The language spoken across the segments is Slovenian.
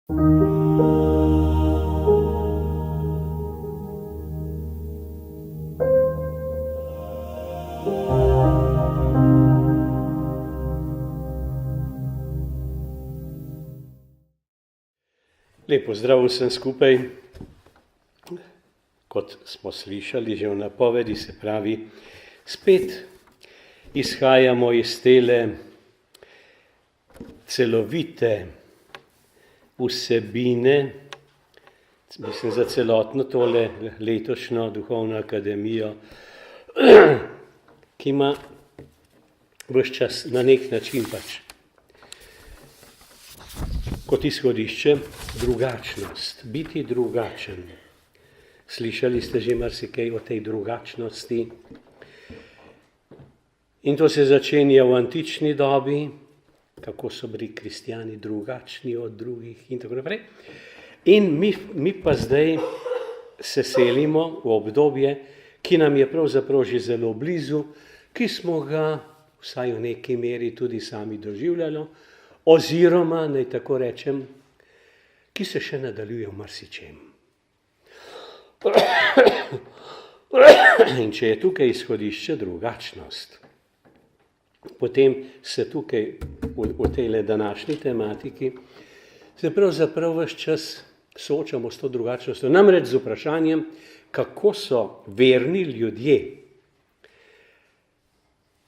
Lep pozdrav vsem skupaj. Kot smo slišali že v napovedi, se pravi, spet izhajamo iz tele celovite vsebine, mislim za celotno tole letošnjo duhovno akademijo, ki ima ves čas na nek način kot izhodišče drugačnost, biti drugačen. Slišali ste že marsikaj o tej drugačnosti. In to se začenja v antični dobi, kako so bili kristjani drugačni od drugih in tako naprej. In mi pa zdaj se selimo v obdobje, ki nam je pravzaprav že zelo blizu, ki smo ga vsaj v neki meri tudi sami doživljali, oziroma, naj tako rečem, ki se še nadaljuje v marsičem. In če je tukaj izhodišče drugačnost, potem se tukaj v tej današnji tematiki se pravzaprav ves čas soočamo s to drugačnostjo. Namreč z vprašanjem, kako so verni ljudje,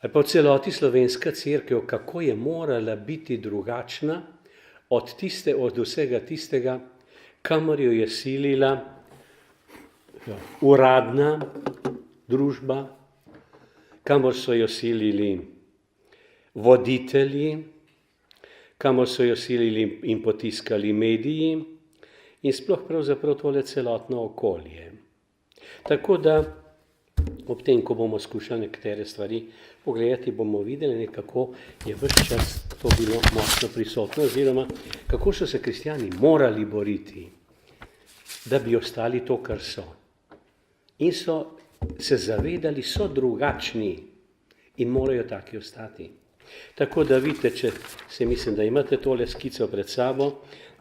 ali pa v celoti slovenska cerkev, kako je morala biti drugačna od vsega tistega, kamor jo je silila uradna družba, kamor so jo silili voditelji, kamor so jo silili in potiskali mediji in sploh pravzaprav tole celotno okolje. Tako da ob tem, ko bomo skušali nekatere stvari pogledati, bomo videli, kako je ves čas to bilo močno prisotno, oziroma kako so se kristjani morali boriti, da bi ostali to, kar so. In so se zavedali, so drugačni in morajo taki ostati. Tako da vidite, če se mislim, da imate tole skico pred sabo,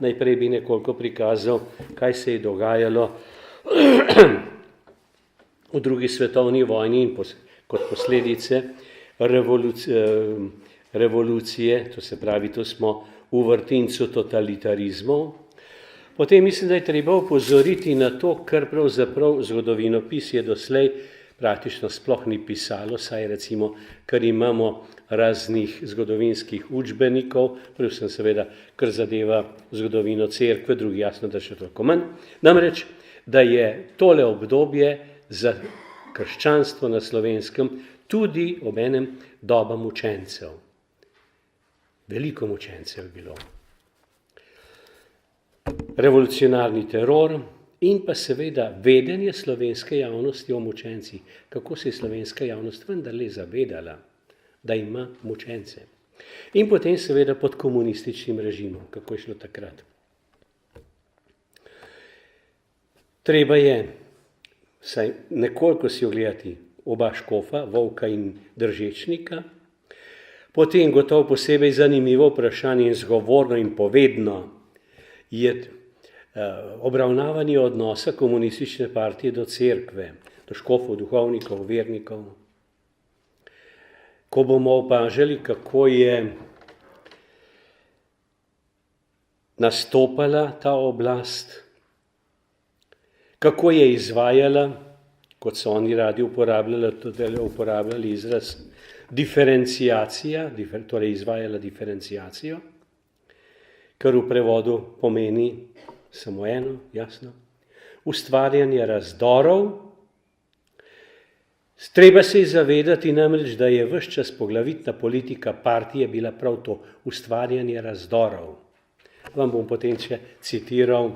najprej bi nekoliko prikazal, kaj se je dogajalo v drugi svetovni vojni in kot posledice revolucije, to se pravi, to smo v vrtincu totalitarizmov. Potem mislim, da je treba opozoriti na to, kar pravzaprav zgodovinopis je doslej praktično sploh ni pisalo, saj recimo, ker imamo raznih zgodovinskih učbenikov, predvsem seveda, kar zadeva zgodovino cerkve, drugi jasno, da še toliko manj. Namreč, da je tole obdobje za krščanstvo na Slovenskem tudi obenem doba mučencev. Veliko mučencev je bilo. Revolucionarni teror in pa seveda vedenje slovenske javnosti o mučencih, kako se je slovenska javnost vendarle zavedala, da ima mučence. In potem seveda pod komunističnim režimom, kako je šlo takrat. Treba je saj nekoliko si ogledati oba škofa, Volka in Držečnika, potem gotovo posebej zanimivo vprašanje in zgovorno in povedno je obravnavanje odnosa komunistične partije do cerkve, do škofov, duhovnikov, vernikov. Ko bomo opažali, kako je nastopala ta oblast, kako je izvajala, kot so oni radi uporabljali izraz diferenciacija, torej izvajala diferenciacijo, kar v prevodu pomeni samo eno, jasno, ustvarjanje razdorov. Treba se zavedati namreč, da je ves čas poglavitna politika partije bila prav to, ustvarjanje razdorov. Vam bom potem še citiral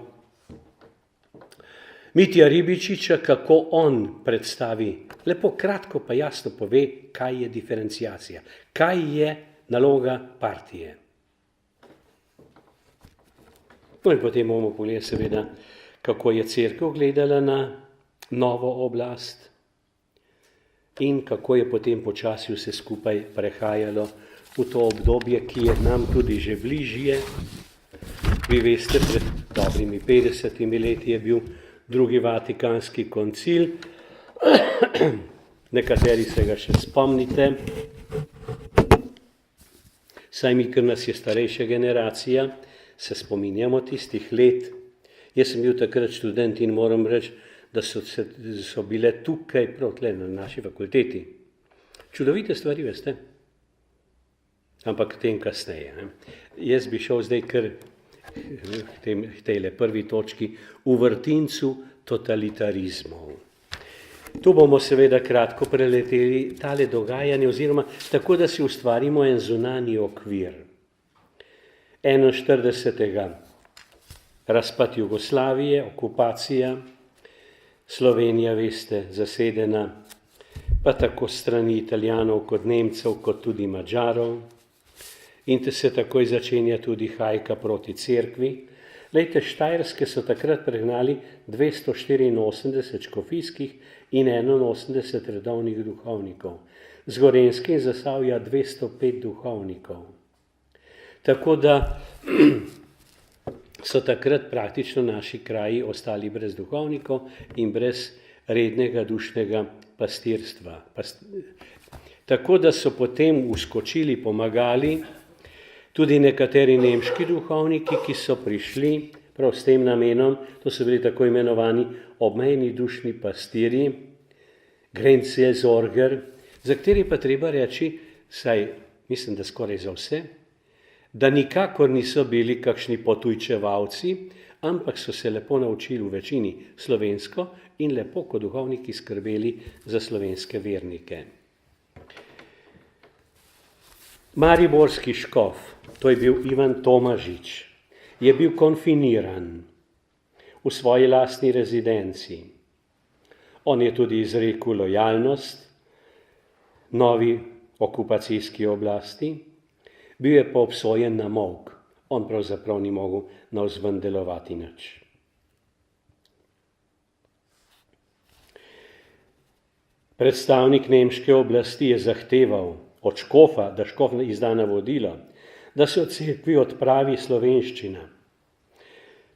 Mitja Ribičiča, kako on predstavi, lepo kratko pa jasno pove, kaj je diferenciacija, kaj je naloga partije. No in potem bomo pogledali seveda, kako je cerkev gledala na novo oblast in kako je potem počasi vse skupaj prehajalo v to obdobje, ki je nam tudi že bližje. Vi veste, pred dobrimi 50 leti je bil drugi Vatikanski koncil, nekateri se ga še spomnite, saj mi, ker nas je starejša generacija, se spominjamo tistih let. Jaz sem bil takrat študent in moram reči, da so bile tukaj, prav tle na naši fakulteti, čudovite stvari, veste, ampak tem kasneje. Ne? Jaz bi šel zdaj kar v tejle prvi točki v vrtincu totalitarizmov. Tu bomo seveda kratko preleteli tale dogajanje, oziroma tako, da si ustvarimo en zunanji okvir. 41. Razpad Jugoslavije, okupacija, Slovenija, veste, zasedena, pa tako strani Italijanov kot Nemcev, kot tudi Madžarov. In te se takoj začenja tudi hajka proti cerkvi. Lejte, Štajerske so takrat pregnali 284 škofijskih in 81 redovnih duhovnikov. Z Gorenjske in Zasavja 205 duhovnikov. Tako da so takrat praktično naši kraji ostali brez duhovnikov in brez rednega dušnega pastirstva. Tako da so potem uskočili, pomagali tudi nekateri nemški duhovniki, ki so prišli prav s tem namenom, to so bili tako imenovani obmejni dušni pastirji, Grenzseelsorger, za kateri pa treba reči, saj mislim, da skoraj za vse, da nikakor niso bili kakšni potujčevalci, ampak so se lepo naučili v večini slovensko in lepo kot duhovniki skrbeli za slovenske vernike. Mariborski škof, to je bil Ivan Tomažič, je bil konfiniran v svoji lastni rezidenci. On je tudi izrekel lojalnost novi okupacijski oblasti, bil je pa obsojen na molk. On pravzaprav ni mogel navzven delovati nič. Predstavnik nemške oblasti je zahteval od škofa, da škof izda navodilo, da se od cerkvi odpravi slovenščina.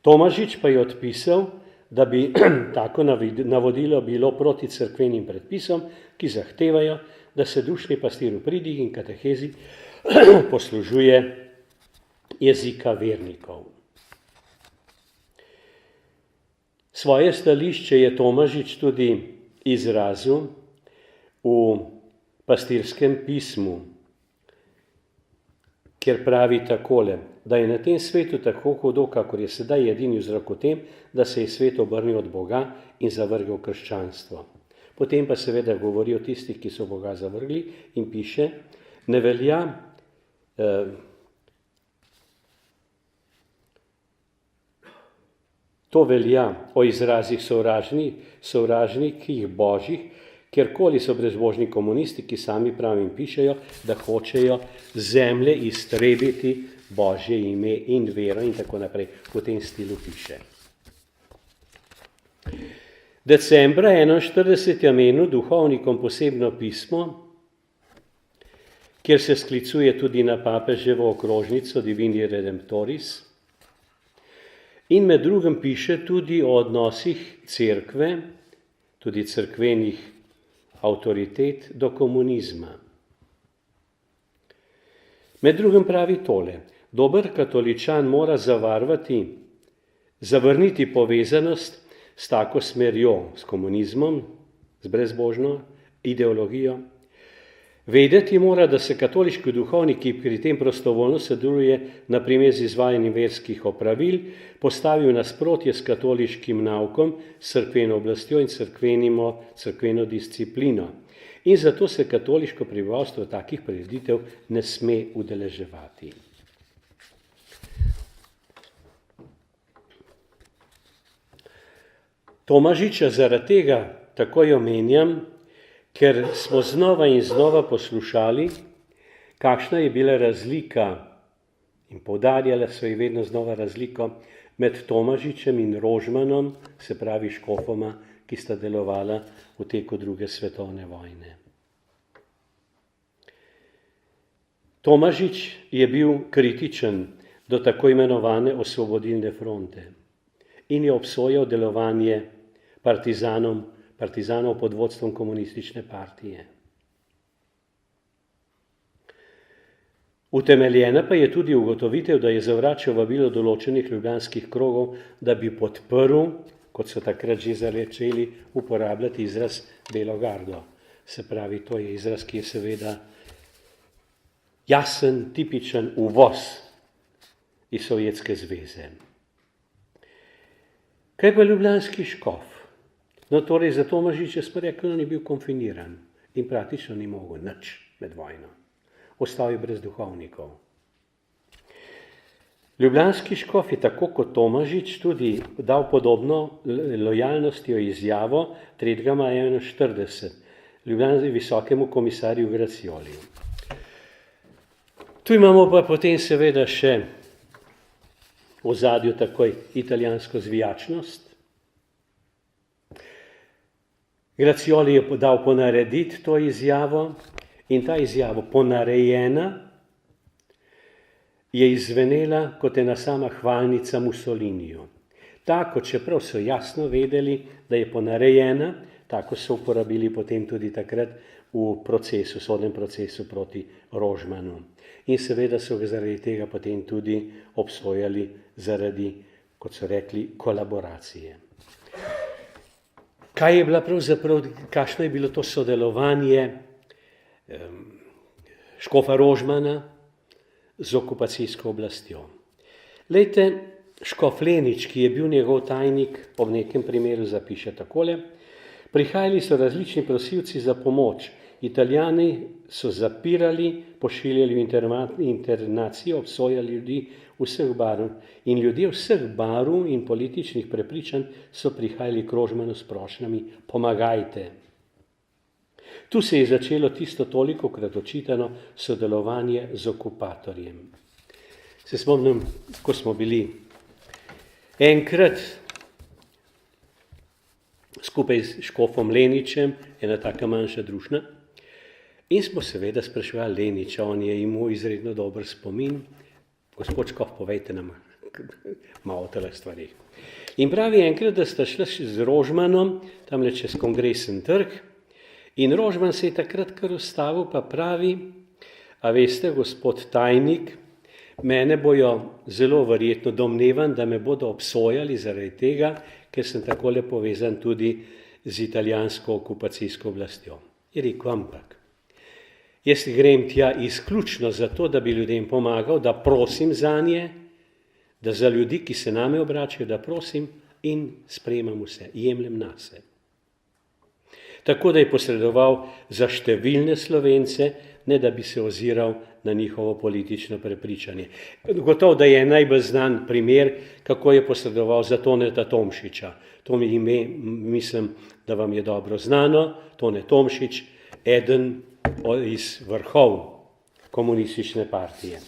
Tomažič pa je odpisal, da bi tako navodilo bilo proti cerkvenim predpisom, ki zahtevajo, da se dušni pastir v pridih in katehezi poslužuje jezika vernikov. Svoje stališče je Tomažič tudi izrazil v pastirskem pismu, kjer pravi takole, da je na tem svetu tako hudo, kakor je sedaj edini vzrok v tem, da se je svet obrnil od Boga in zavrgel krščanstvo. Potem pa seveda govori o tistih, ki so Boga zavrgli in piše, ne velja to velja o izrazih sovražnikih božjih, kjerkoli so brezbožni komunisti, ki sami pravim pišejo, da hočejo zemlje iztrebiti Božje ime in vero in tako naprej. V tem stilu piše. Decembra 41 je menil duhovnikom posebno pismo, kjer se sklicuje tudi na papeževo okrožnico Divini Redemptoris in med drugim piše tudi o odnosih cerkve, tudi cerkvenih avtoritet do komunizma. Med drugim pravi tole, dober katoličan mora zavrniti povezanost s tako smerjo, s komunizmom, z brezbožno ideologijo. Vedeti mora, da se katoliški duhovniki pri tem prostovoljno sodeluje na primer z izvajanjem verskih opravil, postavi v nasprotje s katoliškim naukom, s cerkveno oblastjo in cerkveno disciplino. In zato se katoliško prebivalstvo takih prireditev ne sme udeleževati. Tomažiča zaradi tega takoj omenjam, ker smo znova in znova poslušali, kakšna je bila razlika, in poudarjala so je vedno znova razliko, med Tomažičem in Rožmanom, se pravi škofoma, ki sta delovala v teku druge svetovne vojne. Tomažič je bil kritičen do tako imenovane osvobodilne fronte in je obsojal delovanje partizanov pod vodstvom komunistične partije. Utemeljena pa je tudi ugotovitev, da je zavračal vabilo določenih ljubljanskih krogov, da bi podprl, kot so takrat že začeli uporabljati izraz Belo gardo. Se pravi, to je izraz, ki je seveda jasen, tipičen uvoz iz Sovjetske zveze. Kaj pa ljubljanski škof? No, torej za Tomažiča smo rekli, on je bil konfiniran in praktično ni mogel nič med vojno. Ostal je brez duhovnikov. Ljubljanski škof je tako kot Tomažič tudi dal podobno lojalnostjo izjavo 3. maja 1941 Ljubljanskemu visokemu komisarju Gracioliju. Tu imamo pa potem seveda še v ozadju takoj italijansko zvijačnost. Gracioli je dal ponarediti to izjavo in ta izjava ponarejena je izvenela kot ena sama hvalnica Mussoliniju. Tako, čeprav so jasno vedeli, da je ponarejena, tako so uporabili potem tudi takrat v procesu, sodnem procesu proti Rožmanu. In seveda so ga zaradi tega potem tudi obsojali zaradi, kot so rekli, kolaboracije. Kaj je bila pravzaprav, kakšno je bilo to sodelovanje škofa Rožmana z okupacijsko oblastjo? Lejte, škof Lenič, ki je bil njegov tajnik, ob nekem primeru zapiše takole: prihajali so različni prosilci za pomoč. Italijani so zapirali, pošiljali v internacijo, obsojali ljudi vseh barv. In ljudje vseh barv in političnih prepričanj so prihajali k Rožmanu s prošnjami: pomagajte. Tu se je začelo tisto tolikokrat očitano sodelovanje z okupatorjem. Se spomnim, ko smo bili enkrat skupaj s škofom Leničem, ena taka manjša družina, in smo seveda spraševali Leniča, on je imel izredno dober spomin. Gospod škof, povejte nam malo o teh stvarih. In pravi enkrat, da sta šla z Rožmanom tamle čez Kongresen trg in Rožman se je takrat kar ustavil, pa pravi: a veste, gospod tajnik, mene bojo zelo verjetno, domnevam, da me bodo obsojali zaradi tega, ker sem takole povezan tudi z italijansko okupacijsko oblastjo. Je rekel: ampak jaz grem tja izključno zato, da bi ljudem pomagal, da prosim zanje, da za ljudi, ki se name obračajo, da prosim in sprejemam vse, jemljem nase. Tako da je posredoval za številne Slovence, ne da bi se oziral na njihovo politično prepričanje. Gotovo, da je najbolj znan primer, kako je posredoval za Toneta Tomšiča. To mi ime, mislim, da vam je dobro znano. Tone Tomšič, eden iz vrhov komunistične partije.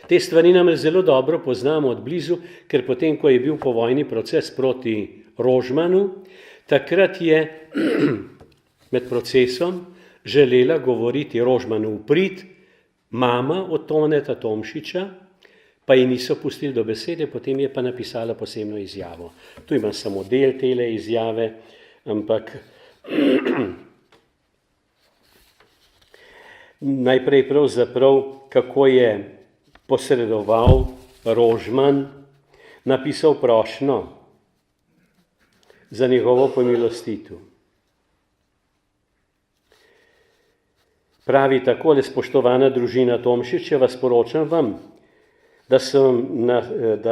Te stvari nam zelo dobro poznamo od blizu, ker potem, ko je bil povojni proces proti Rožmanu, takrat je med procesom želela govoriti Rožmanu v prid mama od Toneta Tomšiča, pa ji niso pustili do besede, potem je pa napisala posebno izjavo. Tu imam samo del tele izjave, ampak najprej pravzaprav, kako je posredoval Rožman, napisal prošnjo za njegovo pomilostitev. Pravi takole: spoštovana družina Tomšičeva, sporočam vam, da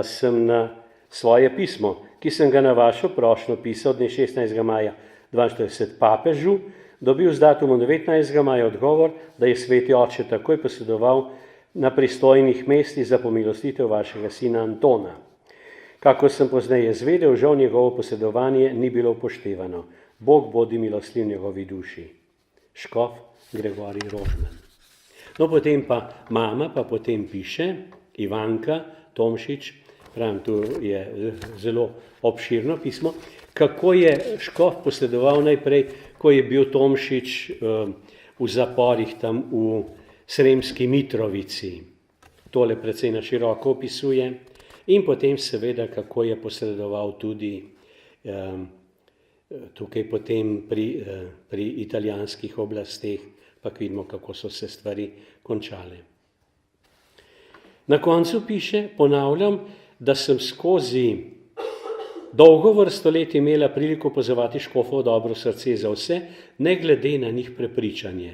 sem na svoje pismo, ki sem ga na vašo prošnjo pisal dne 16. maja 1942 papežu, dobil z datumom 19. maja odgovor, da je sveti oče takoj posredoval na pristojnih mestih za pomilostitev vašega sina Antona. Kako sem pozneje zvedel, žal njegovo posredovanje ni bilo upoštevano. Bog bodi milostljiv njegovi duši. Škof Gregorij Rožman. No, potem pa mama pa potem piše, Ivanka Tomšič, pravim, tu je zelo obširno pismo, kako je škof posredoval najprej, ko je bil Tomšič v zaporih tam v Sremski Mitrovici. tole precej na široko opisuje, in potem seveda, kako je posredoval tudi tukaj potem pri italijanskih oblasteh, pa vidimo, kako so se stvari končale. Na koncu piše, ponavljam, da sem skozi dolgo vrsto let imela priliko opazovati škofovo dobro srce za vse, ne glede na njih prepričanje.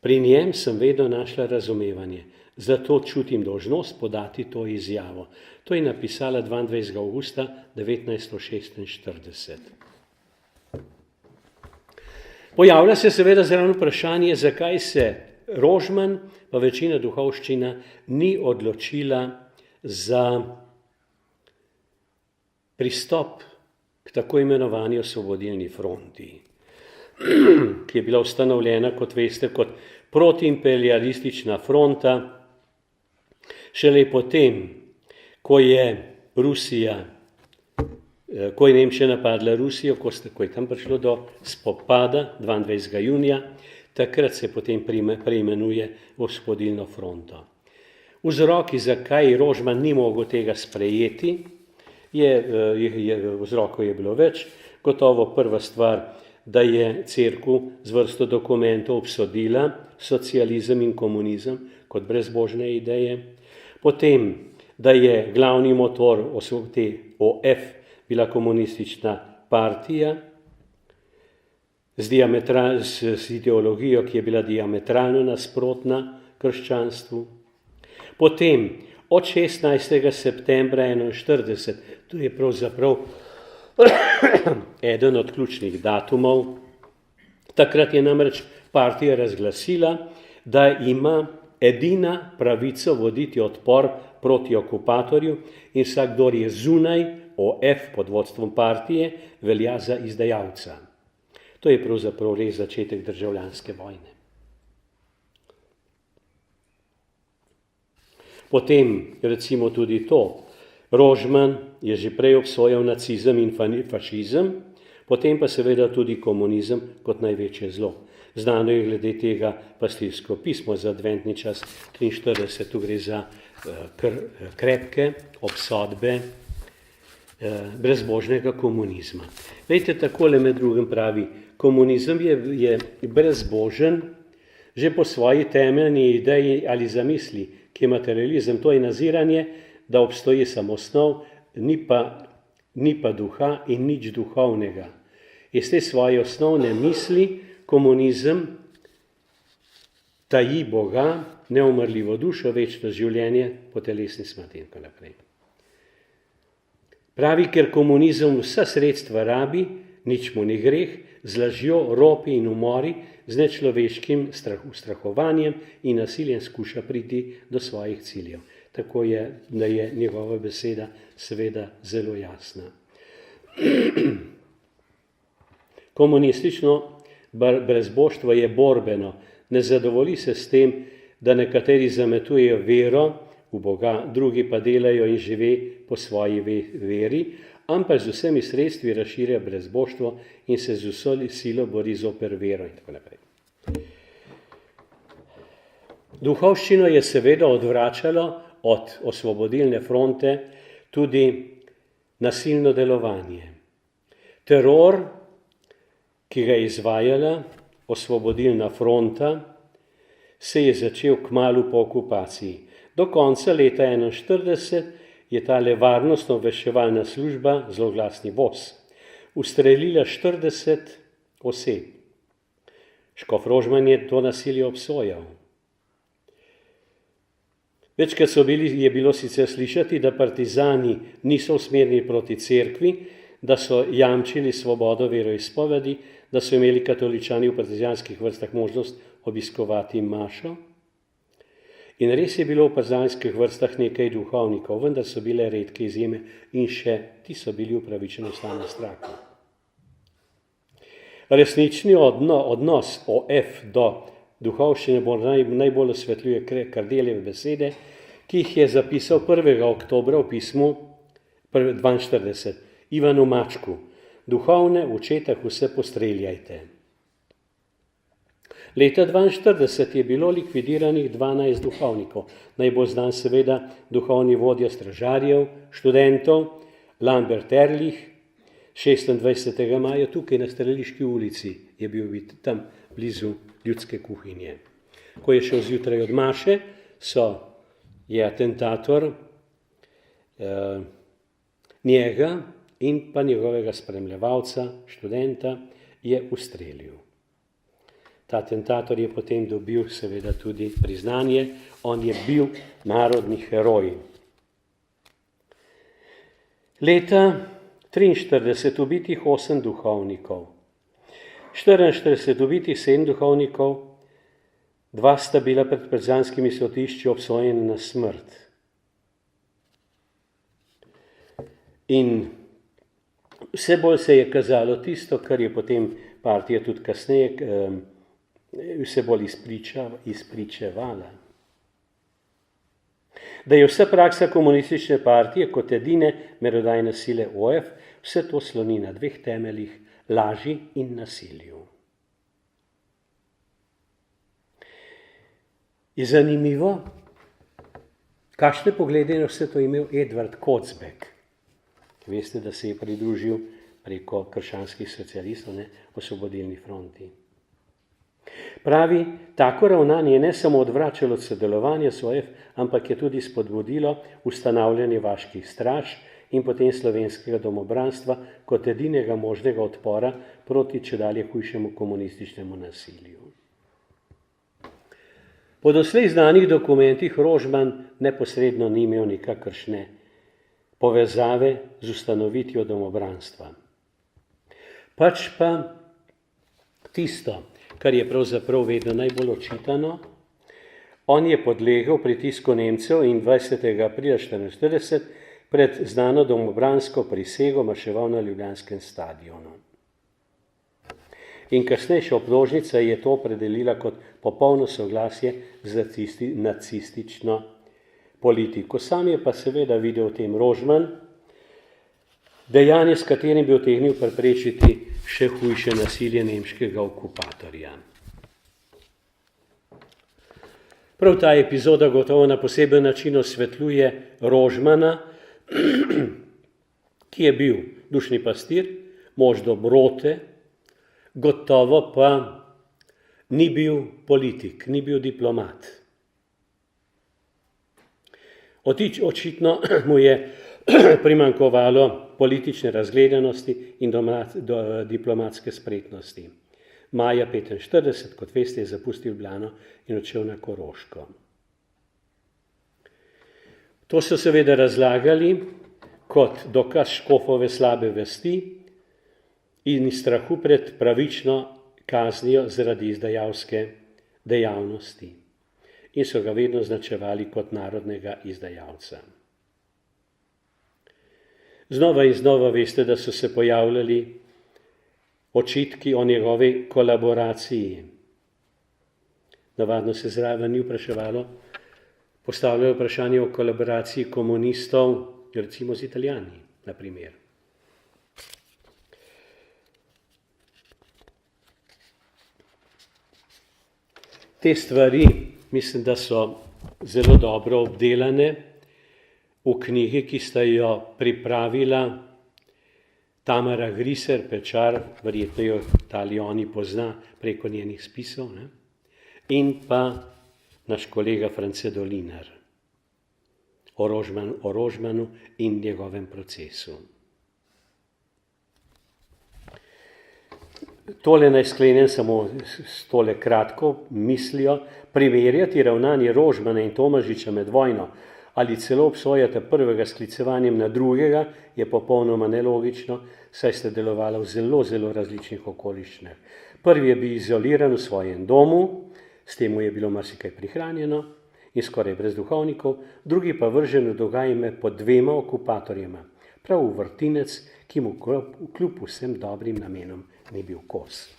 Pri njem sem vedno našla razumevanje, zato čutim dolžnost podati to izjavo. To je napisala 22. avgusta 1946. Pojavlja se seveda zraven vprašanje, zakaj se Rožman pa večina duhovščina ni odločila za pristop k tako imenovani osvobodilni fronti, ki je bila ustanovljena, kot veste, kot protiimperialistična fronta, šele potem, ko je Nemčija napadla Rusijo, ko je tam prišlo do spopada 22. junija, takrat se potem preimenuje osvobodilno fronto. Vzroki, zakaj Rožman ni mogel tega sprejeti, vzrokov je bilo več. Gotovo prva stvar, da je cerkev z vrsto dokumentov obsodila socializem in komunizem kot brezbožne ideje. Potem, da je glavni motor te OF bila komunistična partija z ideologijo, ki je bila diametralno nasprotna krščanstvu. Potem, od 16. septembra 1941, to je pravzaprav eden od ključnih datumov, takrat je namreč partija razglasila, da ima edina pravico voditi odpor proti okupatorju in vsakdor je zunaj OF pod vodstvom partije velja za izdajalca. To je pravzaprav res začetek državljanske vojne. Potem recimo tudi to, Rožman je že prej obsojal nacizem in fašizem, potem pa seveda tudi komunizem kot največje zlo. Znano je glede tega pastirsko pismo za adventni čas 43, tu gre za krepke obsodbe brezbožnega komunizma. Vejte, takole med drugim pravi, komunizem je brezbožen že po svoji temeljni ideji ali zamisli, ki je materializem, to je naziranje, da obstoji samosnov, ni pa duha in nič duhovnega. Iz te svoje osnovne misli komunizem taji Boga, neumrljivo dušo, večno življenje po telesni smrti in tako naprej. Pravi, ker komunizem vsa sredstva rabi, nič mu ni greh, z lažjo, ropi in umori, z nečloveškim ustrahovanjem in nasiljem skuša priti do svojih ciljev. Tako je, da je njegova beseda seveda zelo jasna. Komunistično brezboštvo je borbeno, ne zadovolji se s tem, da nekateri zametujejo vero v Boga, drugi pa delajo in žive po svoji veri, ampak z vsemi sredstvi razširja brezboštvo in se z vso silo bori zoper vero in tako naprej. Duhovščino je seveda odvračalo od osvobodilne fronte tudi nasilno delovanje. Teror, ki ga je izvajala osvobodilna fronta, se je začel kmalu po okupaciji. Do konca leta 1941 je tale varnostno-obveščevalna služba, zloglasni VOS, ustrelila 40 oseb. Škof Rožman je to nasilje obsojal. Večkrat je bilo sicer slišati, da partizani niso usmerjeni proti cerkvi, da so jamčili svobodo veroizpovedi, da so imeli katoličani v partizanskih vrstah možnost obiskovati mašo. In res je bilo v partizanskih vrstah nekaj duhovnikov, vendar so bile redke izjeme in še ti so bili upravičeno v stanju strahu. Resnični odnos OF do duhovščine najbolj osvetljuje Kardeljeve besede, ki jih je zapisal 1. oktobra v pismu 42. Ivanu Mačku. Duhovne v Četah vse postreljajte. Leta 1942 je bilo likvidiranih 12 duhovnikov. Najbolj znan seveda duhovni vodja stražarjev, študentov, Lambert Ehrlich, 26. maja tukaj na Streliški ulici je bil tam blizu ljudske kuhinje. Ko je šel zjutraj od maše, je atentator njega in pa njegovega spremljevalca, študenta, je ustrelil. Ta atentator je potem dobil seveda tudi priznanje, on je bil narodni heroj. Leta 1943 ubitih 8 duhovnikov, 1944 ubitih 7 duhovnikov, 2 sta bila pred partizanskimi sodišči obsojena na smrt. In vse bolj se je kazalo tisto, kar je potem partija tudi kasneje vse bolj izpričevala. Da je vsa praksa komunistične partije kot edine merodajne sile OF, vse to sloni na 2 temeljih, laži in nasilju. Je zanimivo, kakšne poglede na vse to imel Edvard Kocbek. Veste, da se je pridružil preko krščanskih socialistov, Osvobodilni fronti. Pravi, tako ravnanje je ne samo odvračalo od sodelovanja s OF, ampak je tudi spodbudilo ustanavljanje vaških straž in potem slovenskega domobranstva kot edinega možnega odpora proti čedalje hujšemu komunističnemu nasilju. Po doslej znanih dokumentih Rožman neposredno ni imel nikakršne povezave z ustanovitvijo domobranstva. Pač pa tisto, kar je pravzaprav vedno najbolj očitano, on je podlegel pritisku Nemcev in 20. aprila 1944 pred znano domobransko prisego marševal na Ljubljanskem stadionu. In kasnejša obtožnica je to opredelila kot popolno soglasje z nacistično politiko. Sam je pa seveda videl v tem Rožman dejanje, s katerim bi utegnil preprečiti še hujše nasilje nemškega okupatorja. Prav ta epizoda gotovo na poseben način osvetljuje Rožmana, ki je bil dušni pastir, mož dobrote, gotovo pa ni bil politik, ni bil diplomat. Očitno mu je primanjkovalo politične razgledanosti in diplomatske spretnosti. Maja 1945, kot veste, je zapustil Ljubljano in odšel na Koroško. To so seveda razlagali kot dokaz škofove slabe vesti in strahu pred pravično kaznijo zaradi izdajalske dejavnosti. In so ga vedno označevali kot narodnega izdajalca. Znova in znova veste, da so se pojavljali očitki o njegovi kolaboraciji. Navadno se zraven ni postavljajo vprašanje o kolaboraciji komunistov, recimo z Italijani, na primer. Te stvari mislim, da so zelo dobro obdelane v knjigi, ki sta jo pripravila Tamara Griser, Pečar, verjetno jo Italijani pozna preko njenih spisov, in pa naš kolega France Dolinar o Rožmanu in njegovem procesu. Tole naj sklenem samo s tole kratko mislijo. Primerjati ravnanje Rožmana in Tomažiča med vojno ali celo obsojati prvega sklicevanjem na drugega je popolnoma nelogično, saj sta delovala v zelo, zelo različnih okoliščinah. Prvi je bil izoliran v svojem domu, s tem mu je bilo marsikaj prihranjeno in skoraj brez duhovnikov, drugi pa vržen v dogajanje pod 2 okupatorjema, prav v vrtinec, ki mu kljub vsem dobrim namenom ni bil kos.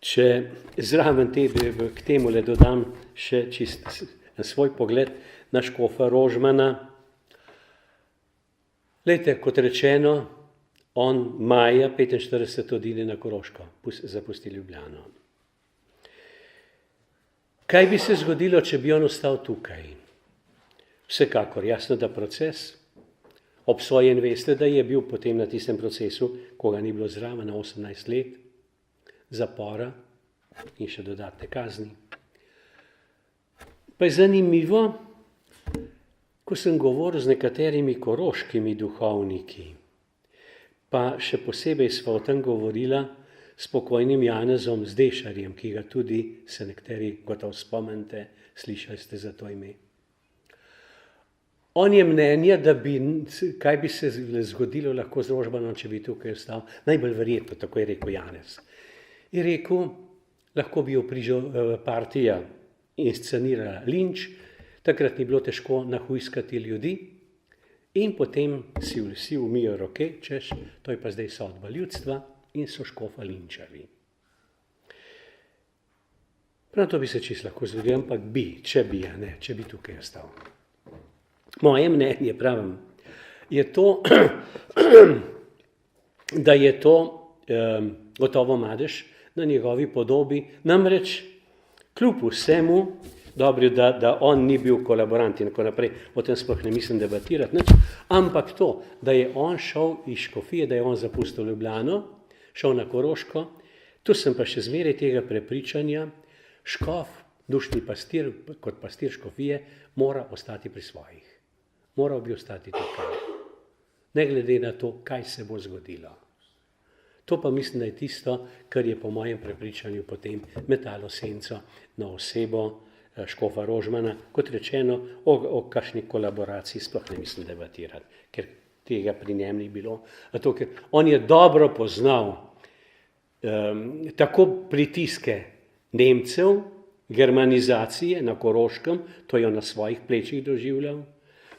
Če zraven k temu le dodam še čist na svoj pogled na škofa Rožmana. Glejte, kot rečeno, on maja 1945 odide na Koroško, zapusti Ljubljano. Kaj bi se zgodilo, če bi on ostal tukaj? Vsekakor, jasno, da proces. Obsojen veste, da je bil potem na tistem procesu, ko ga ni bilo zraven, na 18 let zapora in še dodatne kazni. Pa je zanimivo, ko sem govoril z nekaterimi koroškimi duhovniki, pa še posebej sva o tem govorila s pokojnim Janezom Zdešarjem, ki ga tudi se nekateri gotovo spomnite, slišali ste za to ime. On je mnenja, da kaj bi se zgodilo lahko z Rožmanom, če bi tukaj ostal. Najbolj verjetno, tako je rekel Janez. Je rekel, lahko bi partija inscenirala linč, takrat ni bilo težko nahujskati ljudi in potem si vsi umijo roke, češ, to je pa zdaj sodba ljudstva in so škofa linčali. Prav to bi se čisto lahko zgodilo, ampak če bi tukaj ostal. Moje mnenje, pravim, je to, da je to gotovo madež na njegovi podobi, namreč kljub vsemu, dobro, da on ni bil kolaborant in tako naprej, o tem sploh ne mislim debatirati, ampak to, da je on šel iz škofije, da je on zapustil Ljubljano, šel na Koroško, tu sem pa še zmeraj tega prepričanja, škof, dušni pastir, kot pastir škofije, mora ostati pri svojih. Moral bi ostati tukaj, ne glede na to, kaj se bo zgodilo. To pa mislim, da je tisto, kar je po mojem prepričanju potem metalo senco na osebo škofa Rožmana, kot rečeno, o kakšni kolaboraciji sploh ne mislim debatirati, ker tega pri njem ni bilo. Zato, ker on je dobro poznal tako pritiske Nemcev, germanizacije na Koroškem, to je on na svojih plečih doživljal.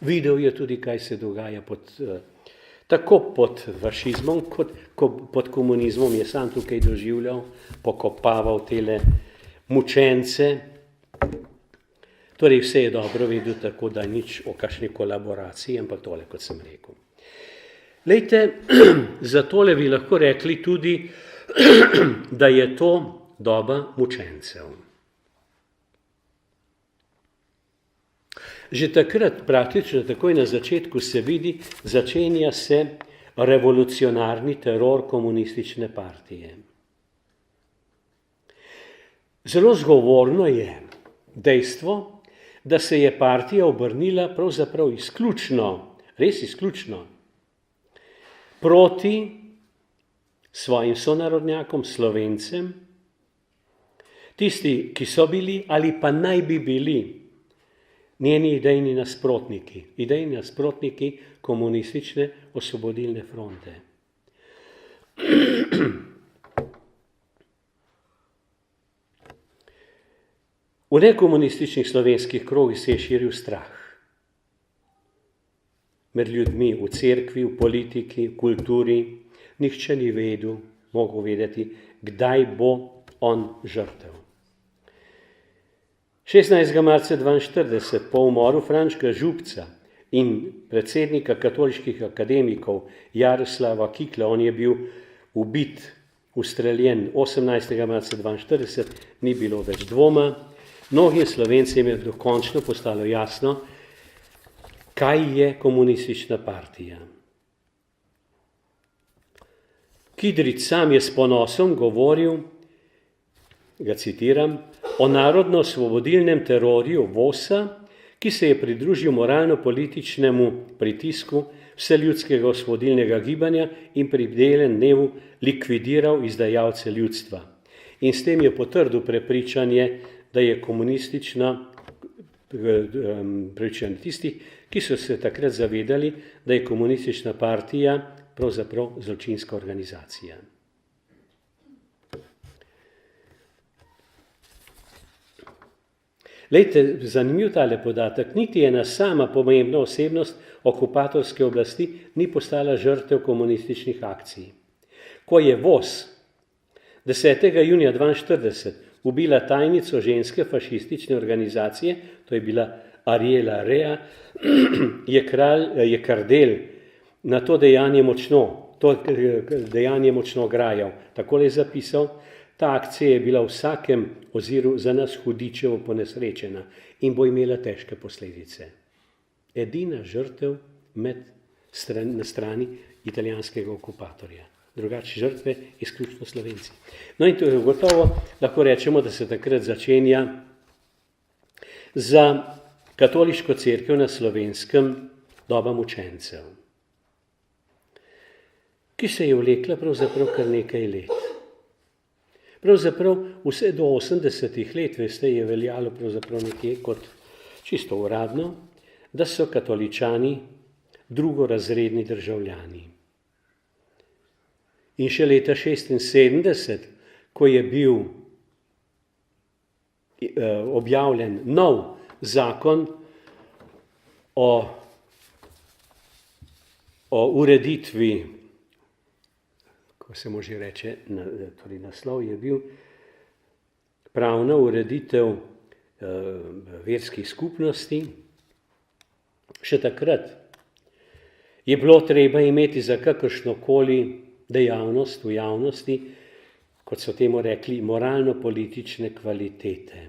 Videl je tudi, kaj se dogaja tako pod fašizmom, kot pod komunizmom, je sam tukaj doživljal, pokopaval tele mučence. Torej vse je dobro vedel, tako da nič o kakšni kolaboraciji, ampak tole, kot sem rekel. Lejte, za tole bi lahko rekli tudi, da je to doba mučencev. Že takrat, praktično takoj na začetku se vidi, začenja se revolucionarni teror komunistične partije. Zelo zgovorno je dejstvo, da se je partija obrnila pravzaprav izključno, res izključno, proti svojim sonarodnjakom, Slovencem, tisti, ki so bili ali pa naj bi bili njeni idejni nasprotniki komunistične osvobodilne fronte. V nekomunističnih slovenskih krogih se je širil strah. Med ljudmi, v cerkvi, v politiki, v kulturi, nihče ni mogel vedeti, kdaj bo on žrtev. 16. marca 1942, po umoru Frančka Župca in predsednika katoliških akademikov Jaroslava Kikla, on je bil ubit, ustreljen 18. marca 1942, ni bilo več dvoma. Mnogim Slovencem je dokončno postalo jasno, kaj je komunistična partija. Kidrič sam je s ponosom govoril, ga citiram, o narodno-osvobodilnem terorju VOS-a, ki se je pridružil moralno-političnemu pritisku vseljudskega osvobodilnega gibanja in pri belem dnevu likvidiral izdajalce ljudstva. In s tem je potrdil prepričanje, da je komunistična, prepričanje tistih, ki so se takrat zavedali, da je komunistična partija pravzaprav zločinska organizacija. Lejte, zanimiv tale podatek, niti ena sama pomembna osebnost okupatorske oblasti ni postala žrtev komunističnih akcij. Ko je VOS 10. junija 1942 ubila tajnico ženske fašistične organizacije, to je bila Ariela Rea, je Kardel na to dejanje močno, to dejanje močno grajal. Takole je zapisal: ta akcija je bila v vsakem oziru za nas hudičevo ponesrečena in bo imela težke posledice. Edina žrtev na strani italijanskega okupatorja. Drugače žrtve izključno Slovenci. No in to je gotovo, lahko rečemo, da se takrat začenja za katoliško cerkev na Slovenskem doba mučencev, ki se je vlekla pravzaprav kar nekaj let. Pravzaprav vse do 80. let, veste, je veljalo pravzaprav nekje kot čisto uradno, da so katoličani drugorazredni državljani. In še leta 1976, ko je bil objavljen nov zakon o ureditvi, ko se mu že reče, torej naslov je bil pravna ureditev verskih skupnosti, še takrat je bilo treba imeti za kakršnokoli dejavnost v javnosti, kot so temu rekli, moralno-politične kvalitete.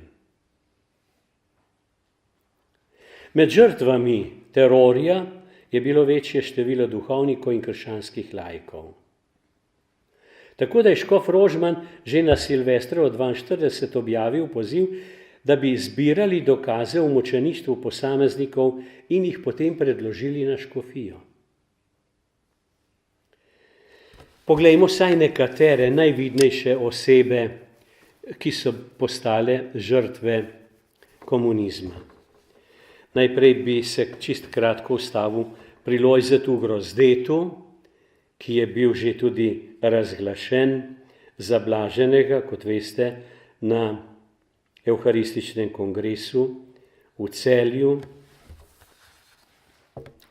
Med žrtvami terorja je bilo večje število duhovnikov in krščanskih laikov. Tako da je škof Rožman že na Silvestrovo 42 objavil poziv, da bi zbirali dokaze o mučeništvu posameznikov in jih potem predložili na škofijo. Poglejmo vsaj nekatere najvidnejše osebe, ki so postale žrtve komunizma. Najprej bi se čist kratko ustavil pri Lojzetu Grozdetu, ki je bil že tudi razglašen za blaženega, kot veste, na Evharističnem kongresu v Celju.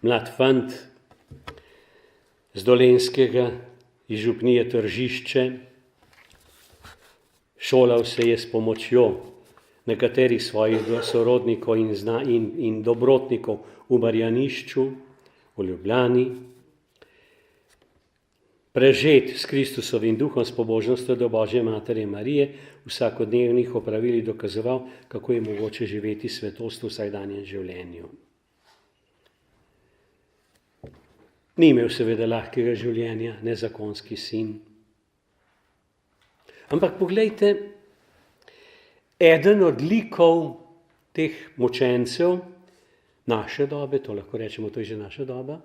Mlad fant z Dolenjskega, iz župnije Tržišče, šolal se je s pomočjo nekaterih svojih sorodnikov in dobrotnikov v Marjanišču, v Ljubljani. Prežet s Kristusovim duhom, s pobožnostjo do Božje Matere Marije, v vsakodnevnih opravilih dokazoval, kako je mogoče živeti svetost v vsakdanjem življenju. Ni imel seveda lahkega življenja, nezakonski sin. Ampak poglejte, eden od likov teh mučencev naše dobe, to lahko rečemo, to je že naša doba,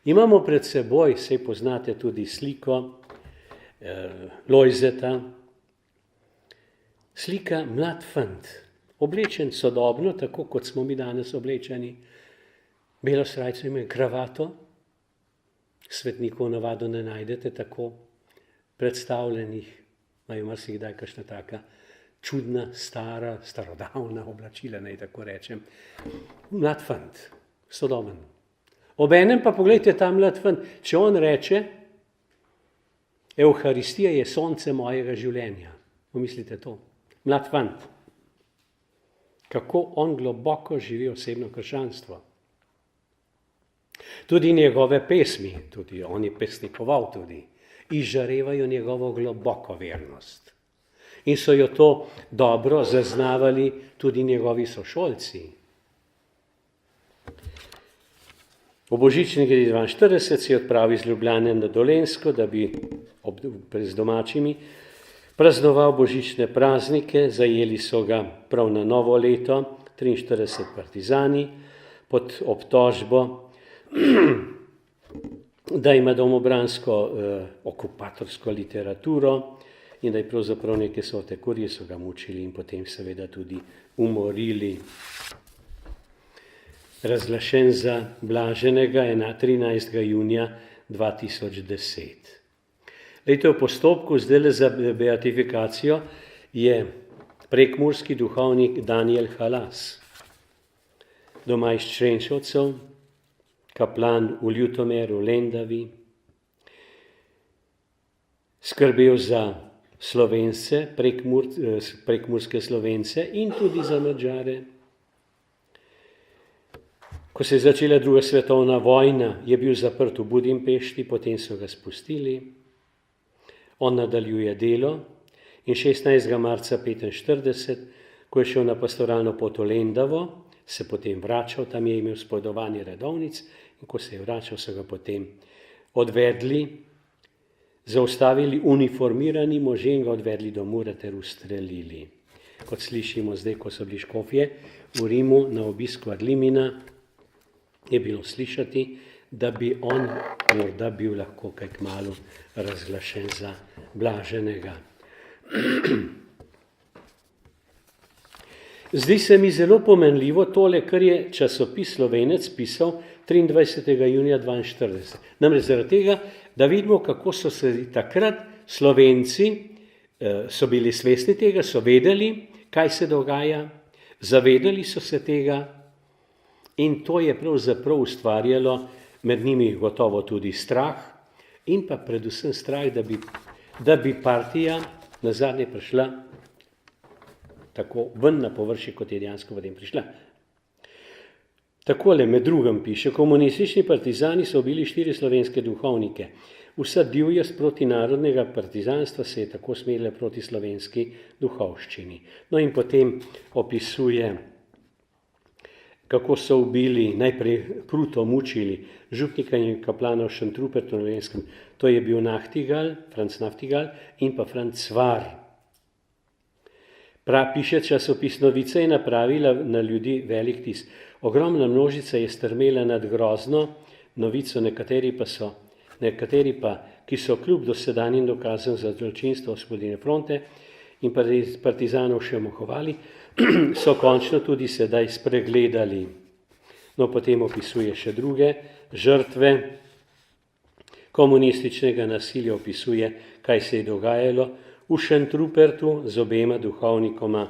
imamo pred seboj, saj poznate tudi sliko Lojzeta, slika mlad fant, oblečen sodobno, tako kot smo mi danes oblečeni, belo srajco ima kravato, svetnikov navado ne najdete tako predstavljenih, imajo marsikdaj kakšna taka čudna, stara, starodavna oblačila, naj tako rečem. Mlad fant, sodoben. Obenem pa pogledajte ta mlad fant, če on reče, Evharistija je sonce mojega življenja. Pomislite to. Mlad fant. Kako on globoko živi osebno krščanstvo. Tudi njegove pesmi, tudi on je pesnikoval tudi, izžarevajo njegovo globoko vernost. In so jo to dobro zaznavali tudi njegovi sošolci. V božični nedelji 42 se je odpravil iz Ljubljane na Dolenjsko, da bi z domačimi praznoval božične praznike. Zajeli so ga prav na novo leto, 43 partizani, pod obtožbo, da ima domobransko okupatorsko literaturo in da je pravzaprav neke sote kurje so ga mučili in potem seveda tudi umorili. Razglašen za blaženega je na 13. junija 2010. Lejte, v postopku zdaj za beatifikacijo je prekmurski duhovnik Daniel Halas, doma iz Črenšovcev, kaplan v Ljutomeru, Lendavi, skrbel za Slovence, prekmurske Slovence in tudi za Madžare. Ko se je začela druga svetovna vojna, je bil zaprt v Budimpešti, potem so ga spustili. On nadaljuje delo in 16. marca 1945, ko je šel na pastoralno pot v Lendavo, se potem vračal, tam je imel spovedovanje redovnic in ko se je vračal, so ga potem odvedli, zaustavili uniformirani možje in ga odvedli do Mure ter ustrelili. Kot slišimo zdaj, ko so bili škofje v Rimu na obisku Arlimina, je bilo slišati, da bi on morda bil lahko kaj kmalu razglašen za blaženega. Zdi se mi zelo pomenljivo tole, kar je časopis Slovenec pisal 23. junija 1942. Namreč zaradi tega, da vidimo, kako so se takrat Slovenci, so bili svesni tega, so vedeli, kaj se dogaja, zavedali so se tega in to je pravzaprav ustvarjalo med njimi gotovo tudi strah in pa predvsem strah, da bi partija nazadnje prišla tako ven na površje, kot je dejansko potem prišla. Takole med drugim piše, komunistični partizani so ubili 4 slovenske duhovnike. Vsa divjost protinarodnega partizanstva se je tako smerila proti slovenski duhovščini. No in potem opisuje, kako so ubili, najprej kruto mučili župnika in kaplana v Šentrupertu na Dolenjskem. To je bil Nachtigal, Franc Nachtigal in pa Franc Cvar. Piše časopis Novica je napravila na ljudi velik tisk. Ogromna množica je strmela nad grozno novico, nekateri pa, ki so kljub dosedanjim dokazom za zločinstvo Osvobodilne fronte in partizanov še omahovali, so končno tudi sedaj spregledali. No, potem opisuje še druge žrtve komunističnega nasilja, opisuje, kaj se je dogajalo v Šentrupertu z obema duhovnikoma.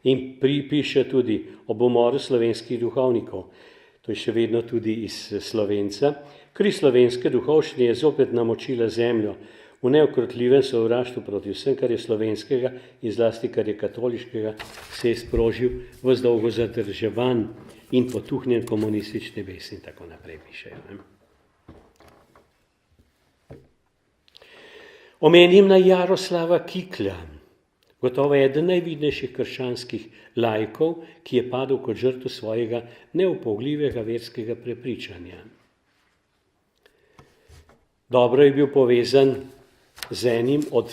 In piše tudi ob umoru slovenskih duhovnikov. To je še vedno tudi iz Slovenca. Kri slovenske duhovščine je zopet namočila zemljo. V neokrotljivem sovraštvu proti vsem, kar je slovenskega in zlasti, kar je katoliškega, se je sprožil vzdolgo zadrževan in potuhnjen komunistične besi in tako naprej pišejo. Omenim na Jaroslava Kiklja, gotovo eden najvidnejših krščanskih laikov, ki je padel kot žrtev svojega neupogljivega verskega prepričanja. Dobro je bil povezan z enim od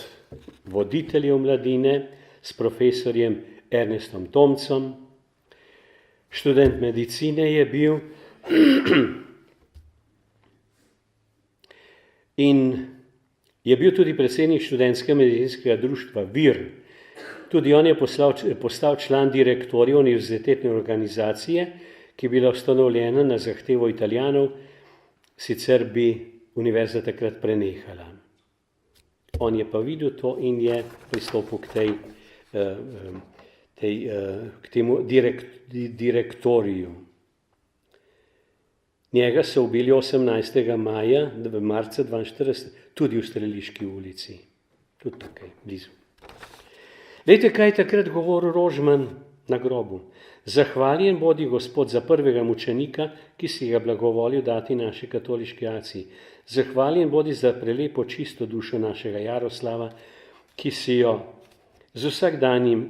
voditeljev mladine, s profesorjem Ernestom Tomcem. Študent medicine je bil in je bil tudi predsednik študentskega medicinskega društva Vir. Tudi on je postal član direktorja univerzitetne organizacije, ki je bila ustanovljena na zahtevo Italijanov, sicer bi univerza takrat prenehala. On je pa videl to in je pristopil k temu direktoriju. Njega so ubili 18. marca 1942, tudi v Streliški ulici, tudi tukaj, blizu. Lejte, kaj je takrat govoril Rožman na grobu. Zahvaljen bodi Gospod za prvega mučenika, ki si ga blagovolil dati naši katoliški aciji. Zahvaljen bodi za prelepo čisto dušo našega Jaroslava, ki si jo z vsakdanjim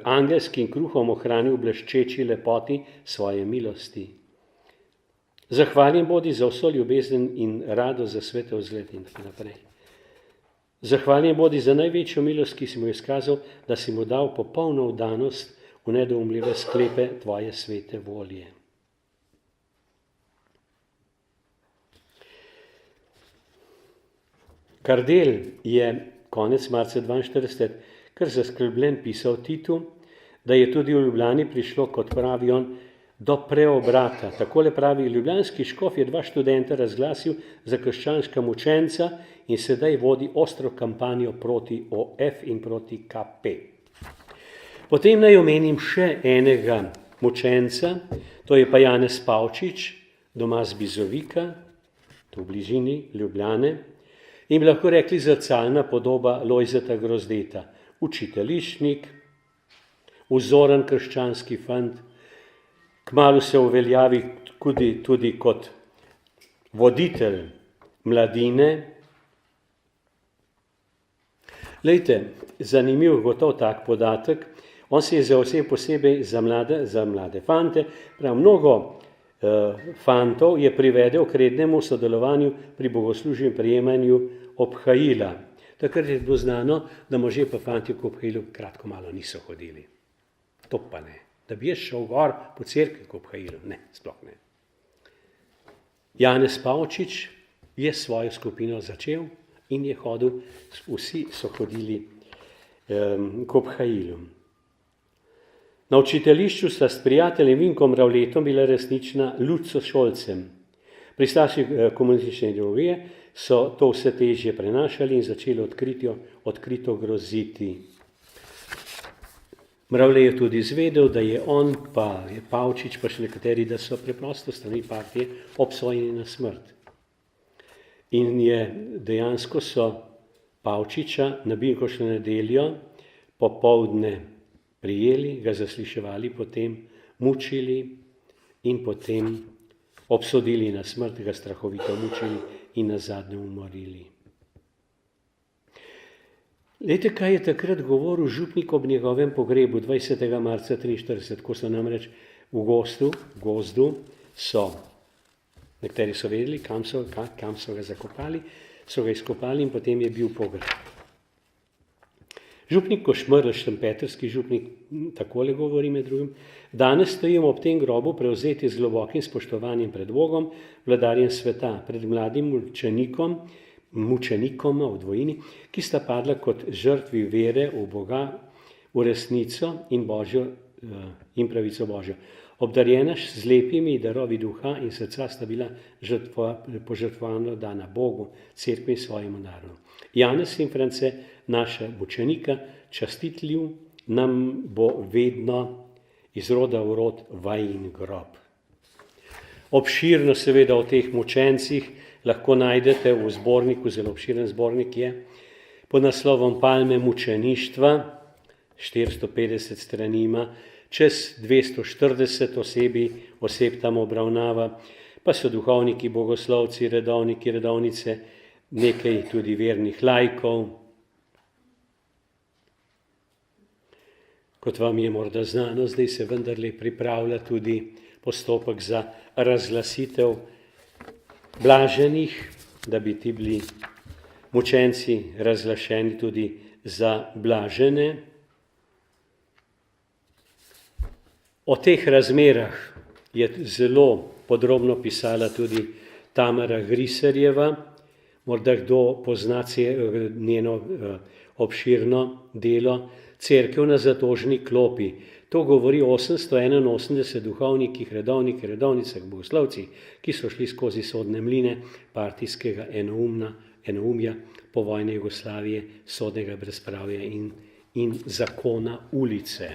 angelskim kruhom ohranil v bleščeči lepoti svoje milosti. Zahvaljen bodi za vso ljubezen in radost za svete vzgled in tako naprej. Zahvaljen bodi za največjo milost, ki si mu izkazal, da si mu dal popolno vdanost v nedoumljive sklepe tvoje svete volje. Kardel je konec marca 1942 kar zaskrbljen pisal Titu, da je tudi v Ljubljani prišlo, kot pravi on, do preobrata. Takole pravi, ljubljanski škof je 2 študenta razglasil za krščanska mučenca in sedaj vodi ostro kampanjo proti OF in proti KP. Potem naj omenim še enega mučenca, to je pa Janez Pavčič, doma z Bizovika, tu v bližini Ljubljane, in bi lahko rekli zrcalna podoba Lojzeta Grozdeta, učiteljišnik, vzoren krščanski fant, kmalu se uveljavi tudi kot voditelj mladine. Lejte, zanimiv gotov tak podatek, on se je zavzel posebej za mlade fante, prav mnogo fantov je privedel k rednemu sodelovanju pri bogoslužju in prejemanju obhajila. Takrat je bilo znano, da možje pa fantje k obhajilu kratko malo niso hodili. To pa ne. Da bi jaz šel gor po cerkvi k obhajilu. Ne, sploh ne. Janez Pavčič je svojo skupino začel in je hodil, vsi so hodili k obhajilu. Na učiteljišču sta s prijateljem Vinkom Ravletom bila resnična luč sošolcem. Pristaši komunistične ideologije so to vse težje prenašali in začeli odkrito groziti. Mravlje je tudi izvedel, da je on, pa je Pavčič, pa še nekateri, da so preprosto strani partije obsojeni na smrt. In dejansko so Pavčiča na Binkošno nedeljo popoldne prijeli, ga zasliševali, potem mučili in potem obsodili na smrt, ga strahovito mučili in nazadnje umorili. Lejte, kaj je takrat govoril župnik ob njegovem pogrebu 20. marca 1943, ko so namreč v gozdu so, nekateri so vedeli, kam so ga zakopali, so ga izkopali in potem je bil pogreb. Župnik Košmerl, štempetrski župnik, takole govori med drugim: danes stojimo ob tem grobu prevzeti z globokim spoštovanjem pred Bogom, vladarjem sveta, pred mladim mučenikoma v dvojini, ki sta padla kot žrtvi vere v Boga, v resnico in pravico Božjo. Obdarjena z lepimi darovi duha in srca sta bila požrtvovana dana Bogu, cerkvi in svojemu narodu. Janez in France, naša mučenika, častitelju, nam bo vedno iz roda v rod vajin grob. Obširno seveda o teh mučencih lahko najdete v zborniku, zelo obširen zbornik je, pod naslovom Palme mučeništva, 450 strani ima, čez 240 oseb tam obravnava, pa so duhovniki, bogoslovci, redovniki, redovnice, nekaj tudi vernih laikov. Kot vam je morda znano, zdaj se vendarle pripravlja tudi postopek za razglasitev blaženih, da bi ti bili mučenci razglašeni tudi za blažene. O teh razmerah je zelo podrobno pisala tudi Tamara Griserjeva, morda kdo pozna njeno obširno delo Cerkev na Zatožni klopi. To govori o 881 duhovnikih, redovnikih, redovnicah, bogoslovcih, ki so šli skozi sodne mline partijskega enoumja, povojne Jugoslavije, sodnega brezpravja in zakona ulice.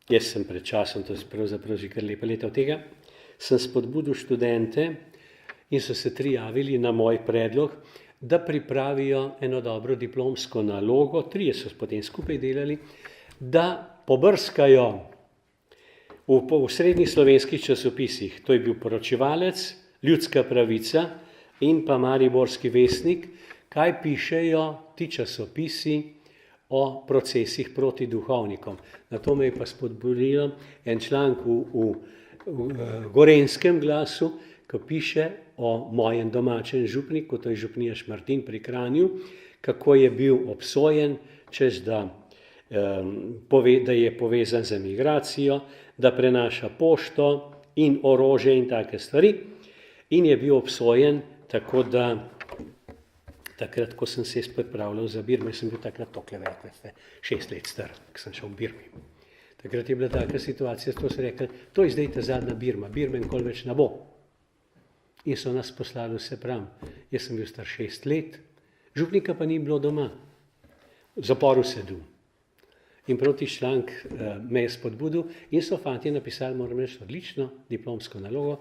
Jaz sem pred časom, to je pravzaprav že kar lepa leta od tega, sem spodbudil študente in so se 3 javili na moj predlog, da pripravijo eno dobro diplomsko nalogo, 3 so potem skupaj delali, da pobrskajo v srednjih slovenskih časopisih, to je bil Poročevalec, Ljudska pravica in pa Mariborski vestnik, kaj pišejo ti časopisi o procesih proti duhovnikom. Na to me je pa spodbudilo en članek v Gorenjskem glasu, ko piše o mojem domačem župniku, to je župnija Šmartin pri Kranju, kako je bil obsojen, češ da je povezan z emigracijo, da prenaša pošto in orožje in take stvari, in je bil obsojen, tako da takrat, ko sem se pripravljal za Birmo, sem bil takrat tokle velik, 6 let star, ko sem šel v Birmi. Takrat je bila taka situacija, to so rekli, to je zdaj ta zadnja Birma, Birme nikoli več ne bo. In so nas poslali vse pram. Jaz sem bil star 6 let, župnika pa ni bilo doma. V zaporu sedel. In proti članek me je spodbudil in so fantje napisali, moram reči, odlično diplomsko nalogo.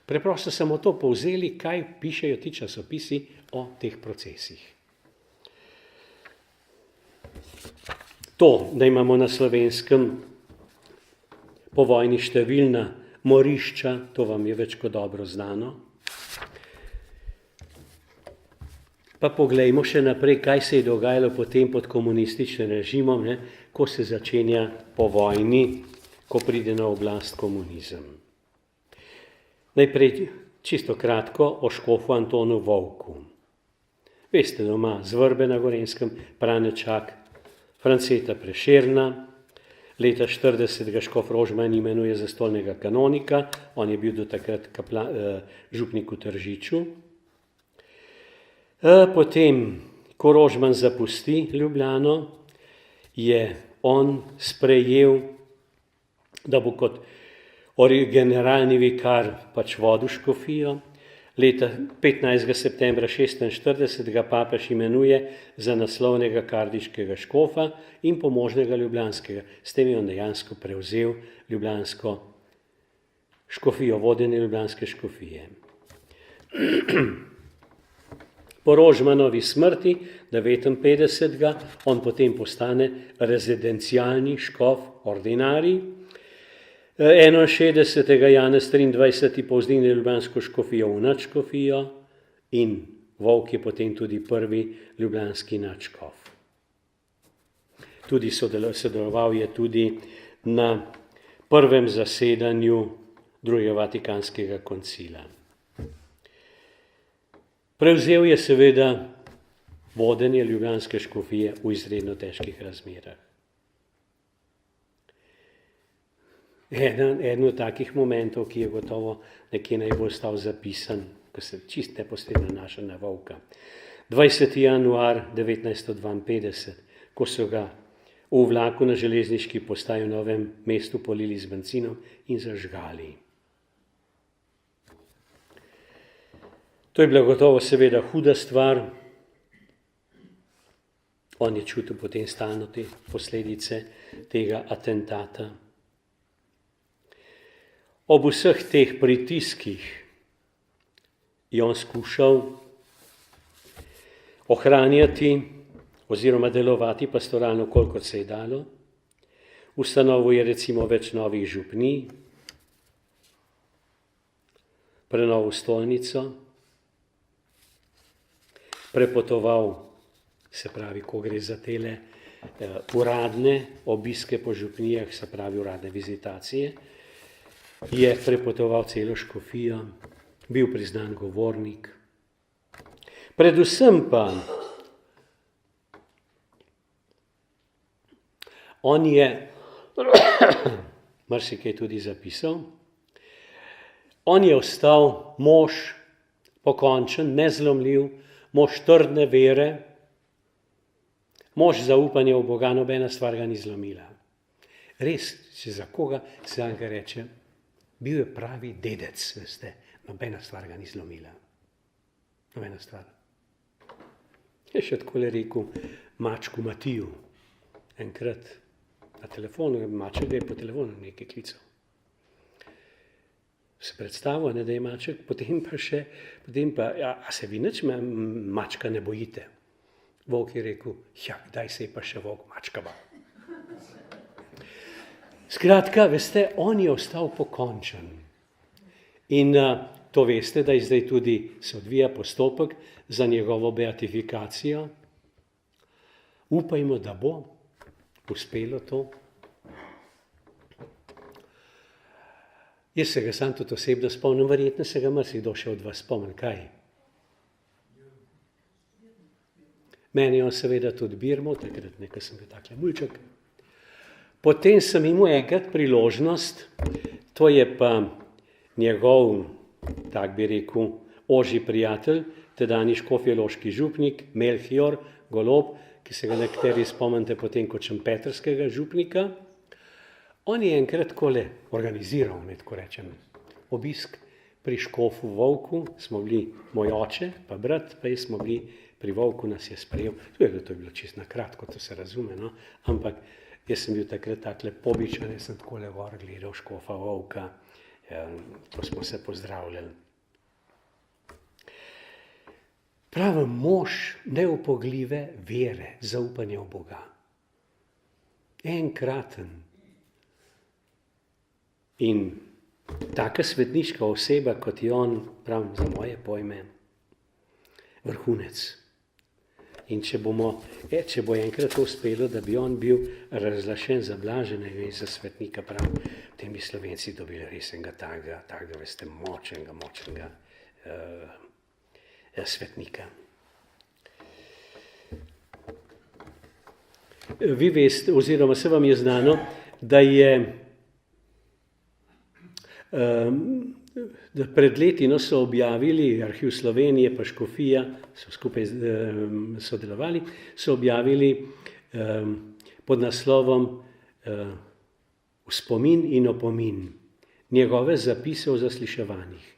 Preprosto samo to povzeli, kaj pišejo ti časopisi o teh procesih. To, da imamo na Slovenskem po vojni številna morišča, to vam je več kot dobro znano. Pa poglejmo še naprej, kaj se je dogajalo potem pod komunističnim režimom, ko se začenja po vojni, ko pride na oblast komunizem. Najprej čisto kratko o škofu Antonu Vovku. Veste doma, z Vrbe na Gorenjskem, Pranečak, Franceta Prešerna, leta 40. škof Rožman imenuje za stolnega kanonika, on je bil do takrat župnik v Tržiču. Potem, ko Rožman zapusti Ljubljano, je on sprejel, da bo kot generalni vikar pač vodil škofijo. Leta 15. septembra 46. ga papež imenuje za naslovnega kardiškega škofa in pomožnega ljubljanskega. S tem je on dejansko prevzel ljubljansko škofijo, vodenje ljubljanske škofije. Po Rožmanovi smrti 59. on potem postane rezidencialni škof ordinarij. 61. Janez 23. povzdine ljubljansko škofijo v nadškofijo in Vovk je potem tudi prvi ljubljanski nadškof. Tudi sodeloval je tudi na prvem zasedanju drugega Vatikanskega koncila. Prevzel je seveda vodenje ljubljanske škofije v izredno težkih razmerah. Eden od takih momentov, ki je gotovo nekje najbolj stal zapisan, ko se čist neposredno nanaša na Vovka. 20. januar 1952, ko so ga v vlaku na železniški postaji v Novem mestu polili z bencinom in zažgali. To je bila gotovo seveda huda stvar. On je čutil potem stalno te posledice tega atentata. Ob vseh teh pritiskih je on skušal ohranjati oziroma delovati pastoralno, kolikor se je dalo. Ustanovil je recimo več novih župnij, prenovil stolnico, prepotoval, se pravi, ko gre za tele uradne obiske po župnijah, se pravi uradne vizitacije, je prepotoval celo škofijo, bil priznan govornik. Predvsem pa on je marsikaj tudi zapisal. On je ostal mož pokončen, nezlomljiv, mož trdne vere, mož zaupanja v Boga, nobena stvar ga ni zlomila. Res, če za koga se ga reče, bil je pravi dedec, veste, nobena stvar ga ni zlomila. Nobena stvar. Je še takole rekel mačku Matiju, enkrat na telefonu, maček ga je po telefonu nekaj klical. Se predstavil, da je maček, potem pa, a se vi nič mačka ne bojite? Volk je rekel, ja, kdaj se je pa še volk mačka bal? Skratka, veste, on je ostal pokončen. In to veste, da je zdaj tudi se odvija postopek za njegovo beatifikacijo. Upajmo, da bo uspelo to. Jaz se ga sam tudi osebno spomnim, verjetno se ga marsikdo še od vas spomni, kaj? Meni je on seveda tudi birmo, takrat nekaj sem bil takle mulček. Potem sem imel enkrat priložnost, to je pa njegov, tak bi rekel, ožji prijatelj, tedanji škofjeloški župnik, Melchior Golob, ki se ga nekateri spomnite potem kot šempetrskega župnika. On je enkrat takole organiziral, tako rečem, obisk pri škofu Vovku, smo bili moj oče, pa brat, pa jaz smo bili pri Vovku, nas je sprejel. To je bilo čisto na kratko, to se razume, no? Ampak jaz sem bil takrat takle pobičan, jaz sem takole gor gledal škofa Vovka, ko smo se pozdravljali. Pravi mož neupogljive vere, zaupanja v Boga. enkraten. In taka svetniška oseba, kot je on, pravim za moje pojme, vrhunec. In če bo enkrat to uspelo, da bi on bil razglašen za blaženega in za svetnika, pravim, potem bi Slovenci dobili res enega takega, veste, močnega svetnika. Vi veste, oziroma se vam je znano, da pred leti so objavili, Arhiv Slovenije pa Škofija, so skupaj sodelovali, so objavili pod naslovom V spomin in opomin njegove zapise o zasliševanjih.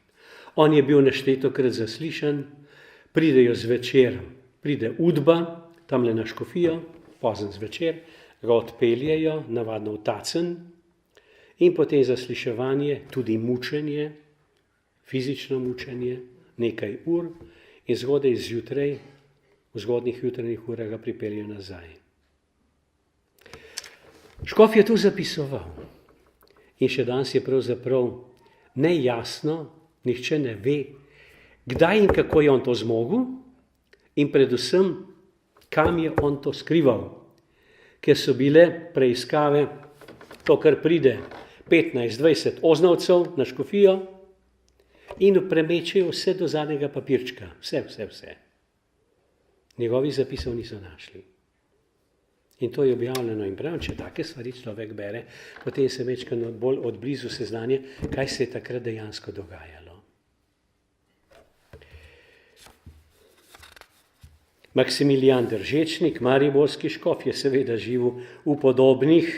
On je bil neštetokrat zaslišan, pridejo zvečer, pride udba, tamle na Škofijo, pozen zvečer, ga odpeljejo, navadno v Tacen, in potem zasliševanje, tudi mučenje, fizično mučenje, nekaj ur, in zgodaj zjutraj, v zgodnjih jutranjih urah ga pripeljejo nazaj. Škof je to zapisoval in še danes je pravzaprav nejasno, nihče ne ve, kdaj in kako je on to zmogel in predvsem, kam je on to skrival, ker so bile preiskave, to kar pride 15-20 oznavcev na Škofijo in premečejo vse do zadnjega papirčka, vse. Njegovih zapisov niso našli. In to je objavljeno in pravim, če take stvari človek bere, potem se večkrat bolj od blizu seznanje, kaj se je takrat dejansko dogajalo. Maksimilijan Držečnik, mariborski škof, je seveda živel v podobnih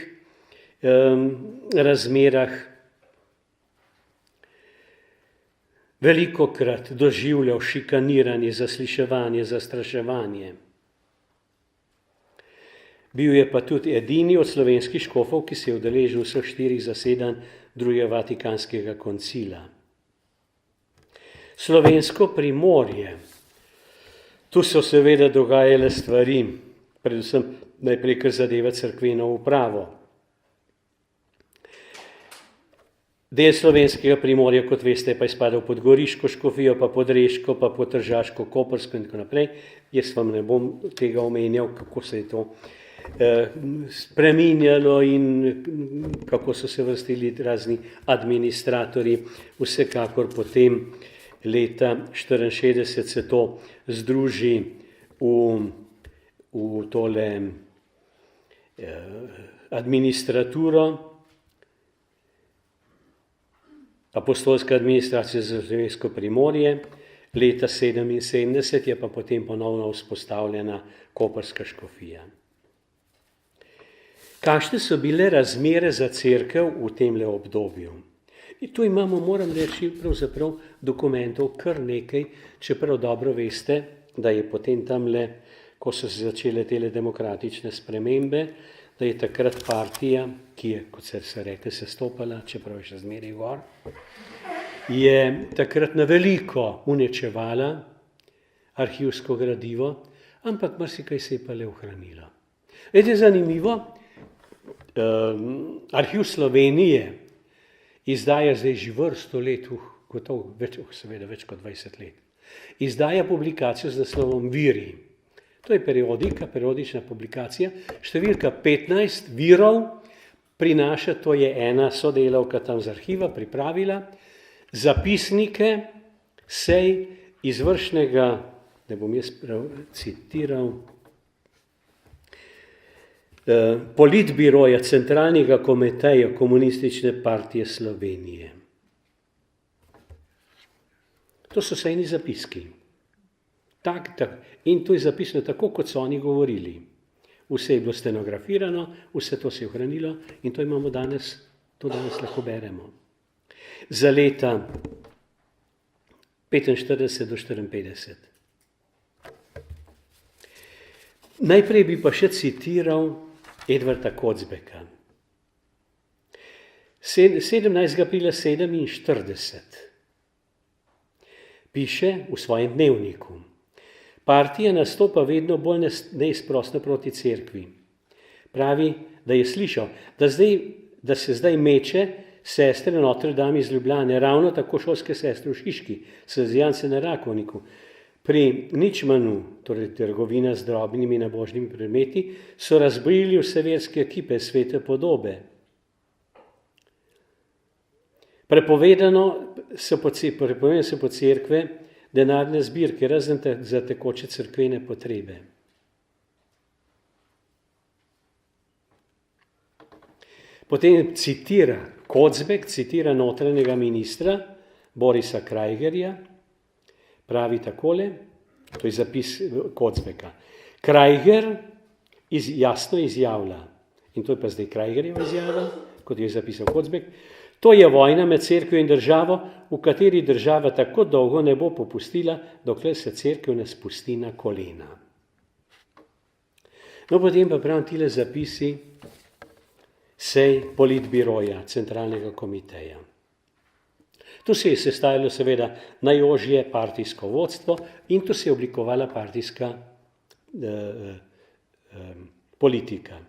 razmerah. Velikokrat doživljal šikaniranje, zasliševanje, zastraševanje. Bil je pa tudi edini od slovenskih škofov, ki se je udeležil vseh 4 zasedanj drugega Vatikanskega koncila. Slovensko Primorje. Tu so seveda dogajale stvari, predvsem najprej, kar zadeva cerkveno upravo. Del slovenskega Primorja, kot veste, pa je spadal pod Goriško škofijo, pa pod Reško, pa pod Tržaško, Koprsko in tako naprej. Jaz vam ne bom tega omenjal, kako se je to spreminjalo in kako so se vrstili razni administratorji. Vsekakor potem leta 1964 se to združi v tole administraturo, apostolska administracija za slovensko Primorje, leta 1977 je pa potem ponovno vzpostavljena koprska škofija. Kakšne so bile razmere za cerkev v temle obdobju? In tu imamo, moram reči, pravzaprav dokumentov kar nekaj, čeprav dobro veste, da je potem tamle, ko so se začele tele demokratične spremembe, da je takrat partija, ki je, kot se reče, sestopala, čeprav je še zmeraj gor, je takrat na veliko uničevala arhivsko gradivo, ampak marsikaj se je pa le ohranilo. Veste, zanimivo, Arhiv Slovenije izdaja zdaj že vrsto let, seveda več kot 20 let, izdaja publikacijo z naslovom Viri. To je periodična publikacija, številka 15 virov prinaša, to je ena sodelavka tam z arhiva pripravila, zapisnike sej izvršnega, da bom jaz citiral, politbiroja Centralnega komiteja Komunistične partije Slovenije. To so sejni zapiski. In to je zapisano tako, kot so oni govorili. Vse je bilo stenografirano, vse to se je ohranilo in to imamo danes, to danes lahko beremo. Za leta 45 do 54. Najprej bi pa še citiral Edvarda Kocbeka. 17. aprila 1947 piše v svojem dnevniku: Partija nastopa vedno bolj neizprosno proti cerkvi. Pravi, da je slišal, da se zdaj meče sestre Notre Dame iz Ljubljane, ravno tako šolske sestre v Šiški, salezijance na Rakovniku. Pri Ničmanu, torej trgovina z drobnimi nabožnimi predmeti, so razbili vse verske ekipe svete podobe. Prepovedano se po cerkve denarne zbirke, razen za tekoče cerkvene potrebe. Potem Kocbek citira notranjega ministra Borisa Krajgerja, pravi takole, to je zapis Kocbeka. Krajger jasno izjavlja, in to je pa zdaj Krajgerjeva izjava, kot je zapisal Kocbek, to je vojna med cerkvijo in državo, v kateri država tako dolgo ne bo popustila, dokler se cerkev ne spusti na kolena. No, potem pa pravim tile zapisi sej politbiroja, centralnega komiteja. Tu se je sestavilo seveda najožje partijsko vodstvo in tu se je oblikovala partijska politika.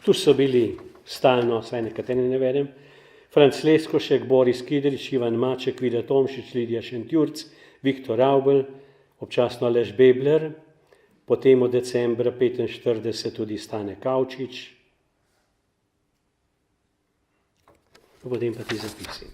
Tu so bili stalno, saj nekateri ne vedem, Franc Leskošek, Boris Kidrič, Ivan Maček, Vida Tomšič, Lidija Šentjurc, Viktor Avbelj, občasno Aleš Bebler, potem od decembra 1945 tudi Stane Kavčič, potem pa ti zapisi.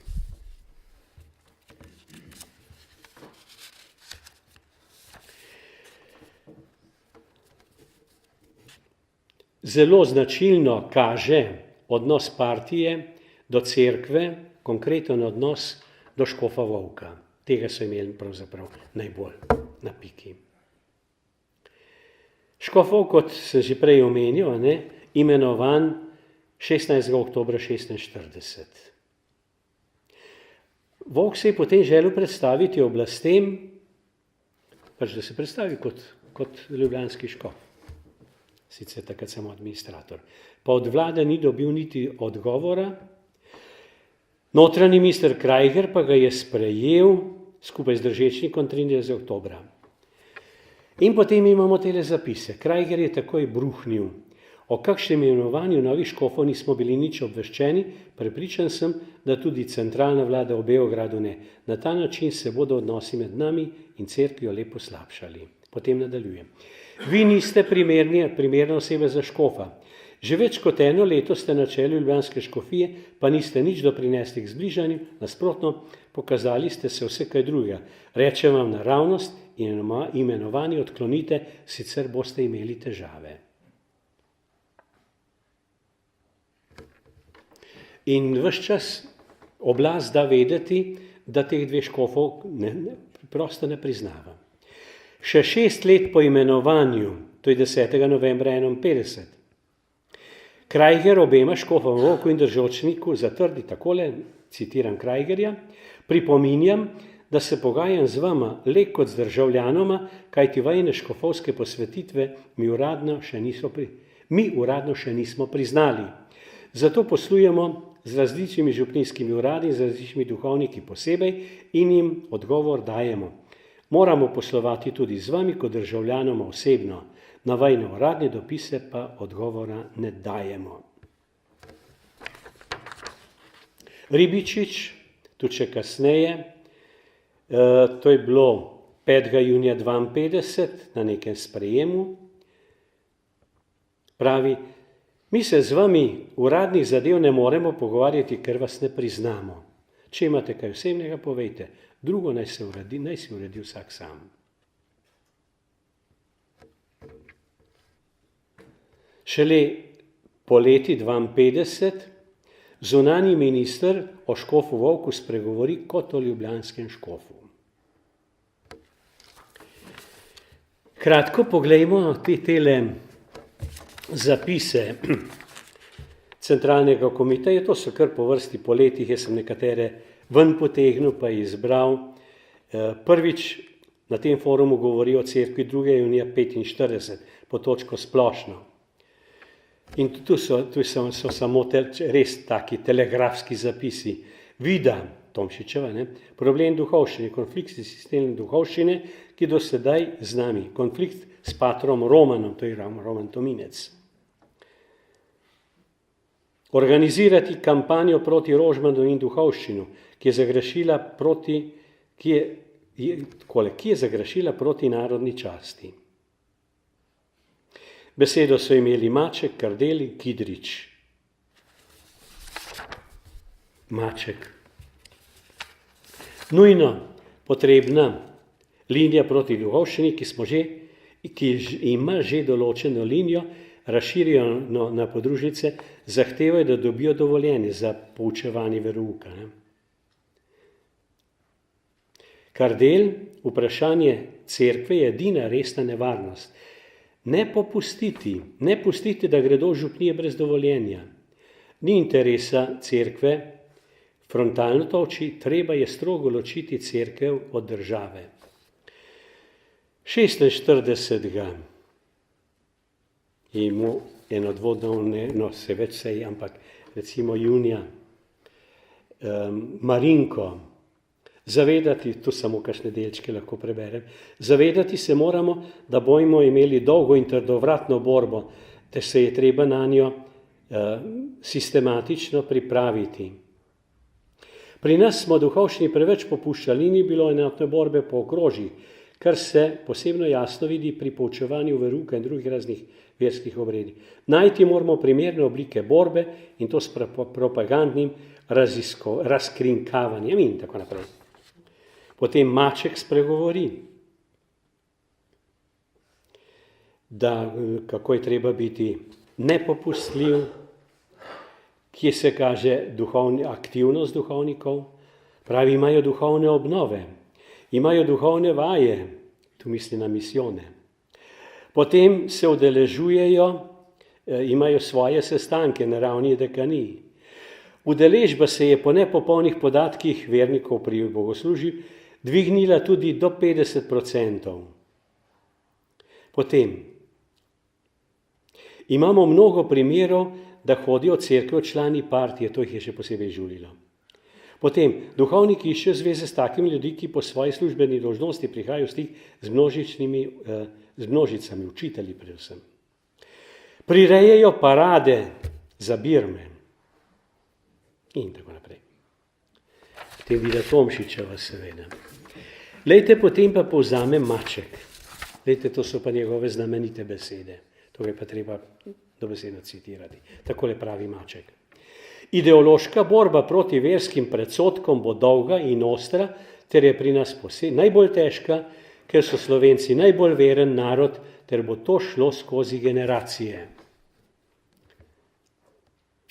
Zelo značilno kaže odnos partije do cerkve, konkreten odnos do škofa Vovka. Tega so imeli pravzaprav najbolj na piki. Škof Vovk, kot sem že prej omenil, imenovan 16. oktobra 1946. Vovk se je potem želel predstaviti oblastem, da se predstavi kot ljubljanski škof. Sicer takrat samo administrator. Pa od vlade ni dobil niti odgovora. Notranji minister Krajger pa ga je sprejel skupaj z Držečnikom 23. oktobra. In potem imamo tele zapise. Krajger je takoj bruhnil. O kakšnem imenovanju novih škofov nismo bili nič obveščeni, prepričan sem, da tudi centralna vlada v Beogradu ne. Na ta način se bodo odnosi med nami in cerkvijo lepo slabšali. Potem nadaljujem. Vi niste primerna oseba za škofa. Že več kot eno leto ste na čelu ljubljanske škofije, pa niste nič doprinesli k zbližanju, nasprotno, pokazali ste se vse kaj drugega. Rečem vam naravnost in imenovanje odklonite, sicer boste imeli težave. In ves čas oblast da vedeti, da teh dveh škofov prosto ne priznava. Še 6 let po imenovanju, to je 10. novembra 1951, Krajger obema škofom Vovku in Držečniku zatrdi takole, citiram Krajgerja, pripominjam, da se pogajam z vama le kot z državljanoma, kajti vajine škofovske posvetitve mi uradno še nismo priznali. Zato poslujemo z različnimi župnijskimi uradi, z različnimi duhovniki posebej in jim odgovor dajemo. Moramo poslovati tudi z vami kot državljanoma osebno, na vajne uradne dopise pa odgovora ne dajemo. Ribičič, tudi še kasneje, to je bilo 5. junija 1952 na nekem sprejemu, pravi, mi se z vami uradnih zadev ne moremo pogovarjati, ker vas ne priznamo. Če imate kaj osebnega, povejte, drugo naj si uredi vsak sam. Šele poleti 1952 zunanji minister o škofu Vovku spregovori kot o ljubljanskem škofu. Kratko poglejmo tele zapise centralnega komiteja, to so kar po vrsti po letih, jaz sem nekatere ven potegnil pa izbral. Prvič na tem forumu govori o cerkvi 2. junija 1945, po točko splošno. In tu so samo res taki telegrafski zapisi. Vida Tomšičeva, problem duhovščine, konflikt s sistemom duhovščine, ki do sedaj z nami, konflikt s patrom Romanom, to je Roman Tominec. organizirati kampanjo proti Rožmanu in duhovščinu, ki je zagrešila proti narodni časti. Besedo so imeli Maček, Kardelj in Kidrič. Maček. Nujno potrebna linija proti duhovščini, ki ima že določeno linijo, razširijo na podružnice, zahtevajo, da dobijo dovoljenje za poučevanje verouka. Kardelj, vprašanje cerkve je edina resna nevarnost. Ne pustiti, da gredo župnije brez dovoljenja. Ni interesa cerkve frontalno toči, treba je strogo ločiti cerkev od države. 46. je imel eno dvodnevno, se več sej, ampak recimo junija, Marinko, zavedati, tu samo kakšne delčke lahko preberem, zavedati se moramo, da bomo imeli dolgo in trdovratno borbo, da se je treba na njo sistematično pripraviti. Pri nas smo duhovščini preveč popuščali, ni bilo enotne borbe po okrožjih, kar se posebno jasno vidi pri poučevanju verouka in drugih raznih verskih obredih. Najti moramo primerne oblike borbe in to s propagandnim razkrinkavanjem in tako naprej. Potem Maček spregovori, da kako je treba biti nepopustljiv, kje se kaže aktivnost duhovnikov, pravi, imajo duhovne obnove, imajo duhovne vaje, tu misli na misijone. Potem se udeležujejo, imajo svoje sestanke na ravni dekanij. Udeležba se je po nepopolnih podatkih vernikov pri bogoslužju dvignila tudi do 50%. Potem imamo mnogo primerov, da hodijo v cerkev člani partije, to jih je še posebej žulilo. Potem duhovniki iščejo zveze s takimi ljudmi, ki po svoji službeni dolžnosti prihajajo v stik z množicami, učitelji predvsem. Prirejajo parade za birme in tako naprej. Potem Vida Tomšičeva seveda. Lejte, potem pa povzame Maček. Lejte, to so pa njegove znamenite besede. To je pa treba dobesedno citirati. Takole pravi Maček. Ideološka borba proti verskim predsodkom bo dolga in ostra, ter je pri nas najbolj težka, ker so Slovenci najbolj veren narod, ter bo to šlo skozi generacije.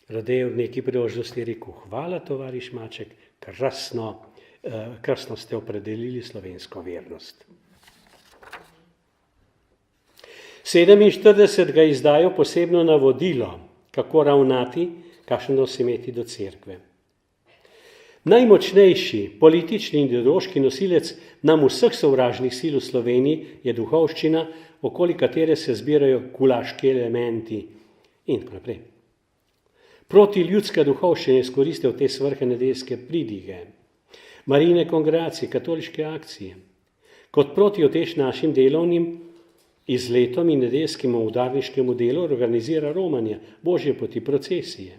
Radejev v neki priložnosti je rekel, hvala tovariš Maček, krasno ste opredelili slovensko vernost. 47. izdajo posebno navodilo, kako ravnati, kakšen odnos imeti do cerkve. Najmočnejši politični in ideološki nosilec nam vseh sovražnih sil v Sloveniji je duhovščina, okoli katere se zbirajo kulaški elementi in tako naprej. Protiljudska duhovščina je izkoristil te svrhe nedeljske pridige, Marijine kongregacije, katoliške akcije, kot protiotež našim delovnim izletom in nedeljskemu udarniškemu delu organizira romanja, božje poti, procesije.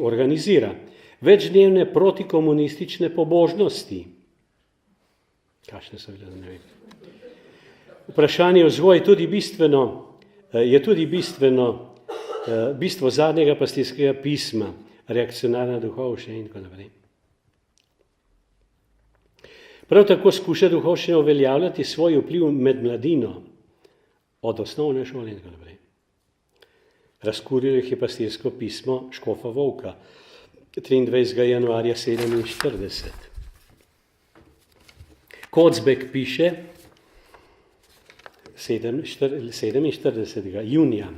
Organizira večdnevne protikomunistične pobožnosti. Kakšne so bile, ne vem. Vprašanje vzgoje je tudi bistvo zadnjega pastirskega pisma, reakcionarna duhovščina in tako naprej. Prav tako skuša duhovščina uveljavljati svoj vpliv med mladino, od osnovne šole in tako naprej. Razkurilo je pastirsko pismo škofa Vovka, 23. januarja 47. Kocbek piše 47. junija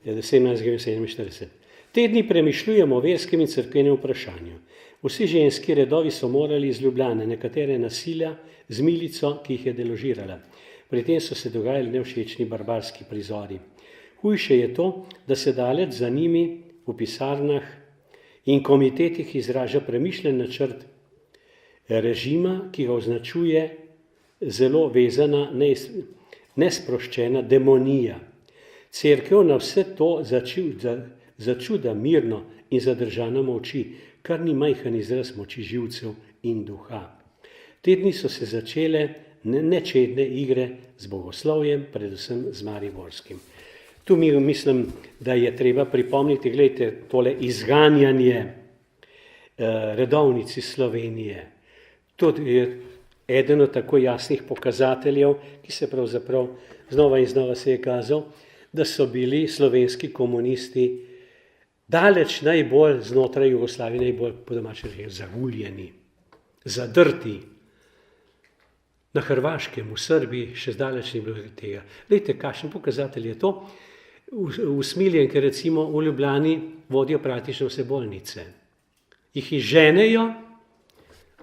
1747. Te dni premišljujemo o verskem in cerkvenem vprašanju. Vsi ženski redovi so morali iz Ljubljane, nekatere nasilja z milico, ki jih je deložirala. Pri tem so se dogajali nevšečni barbarski prizori. Hujše je to, da se daleč za njimi v pisarnah in komitetih izraža premišljen načrt režima, ki ga označuje zelo vezana, nesproščena demonija. Cerkev na vse to začuda mirno in zadržano molči, kar ni majhen izraz moči živcev in duha. Te dni so se začele nečedne igre z bogoslovjem, predvsem z mariborskim. Tu mislim, da je treba pripomniti, gledajte, tole izganjanje redovnic iz Slovenije. To je eden od tako jasnih pokazateljev, ki se pravzaprav znova in znova se je kazal, da so bili slovenski komunisti daleč najbolj znotraj Jugoslavije, najbolj po domače reči zaguljeni, zadrti. Na Hrvaškem, v Srbiji še zdaleč ni bilo tega. Glejte, kakšen pokazatelj je to? Usmiljenke recimo v Ljubljani vodijo praktično vse bolnice. Jih izženejo,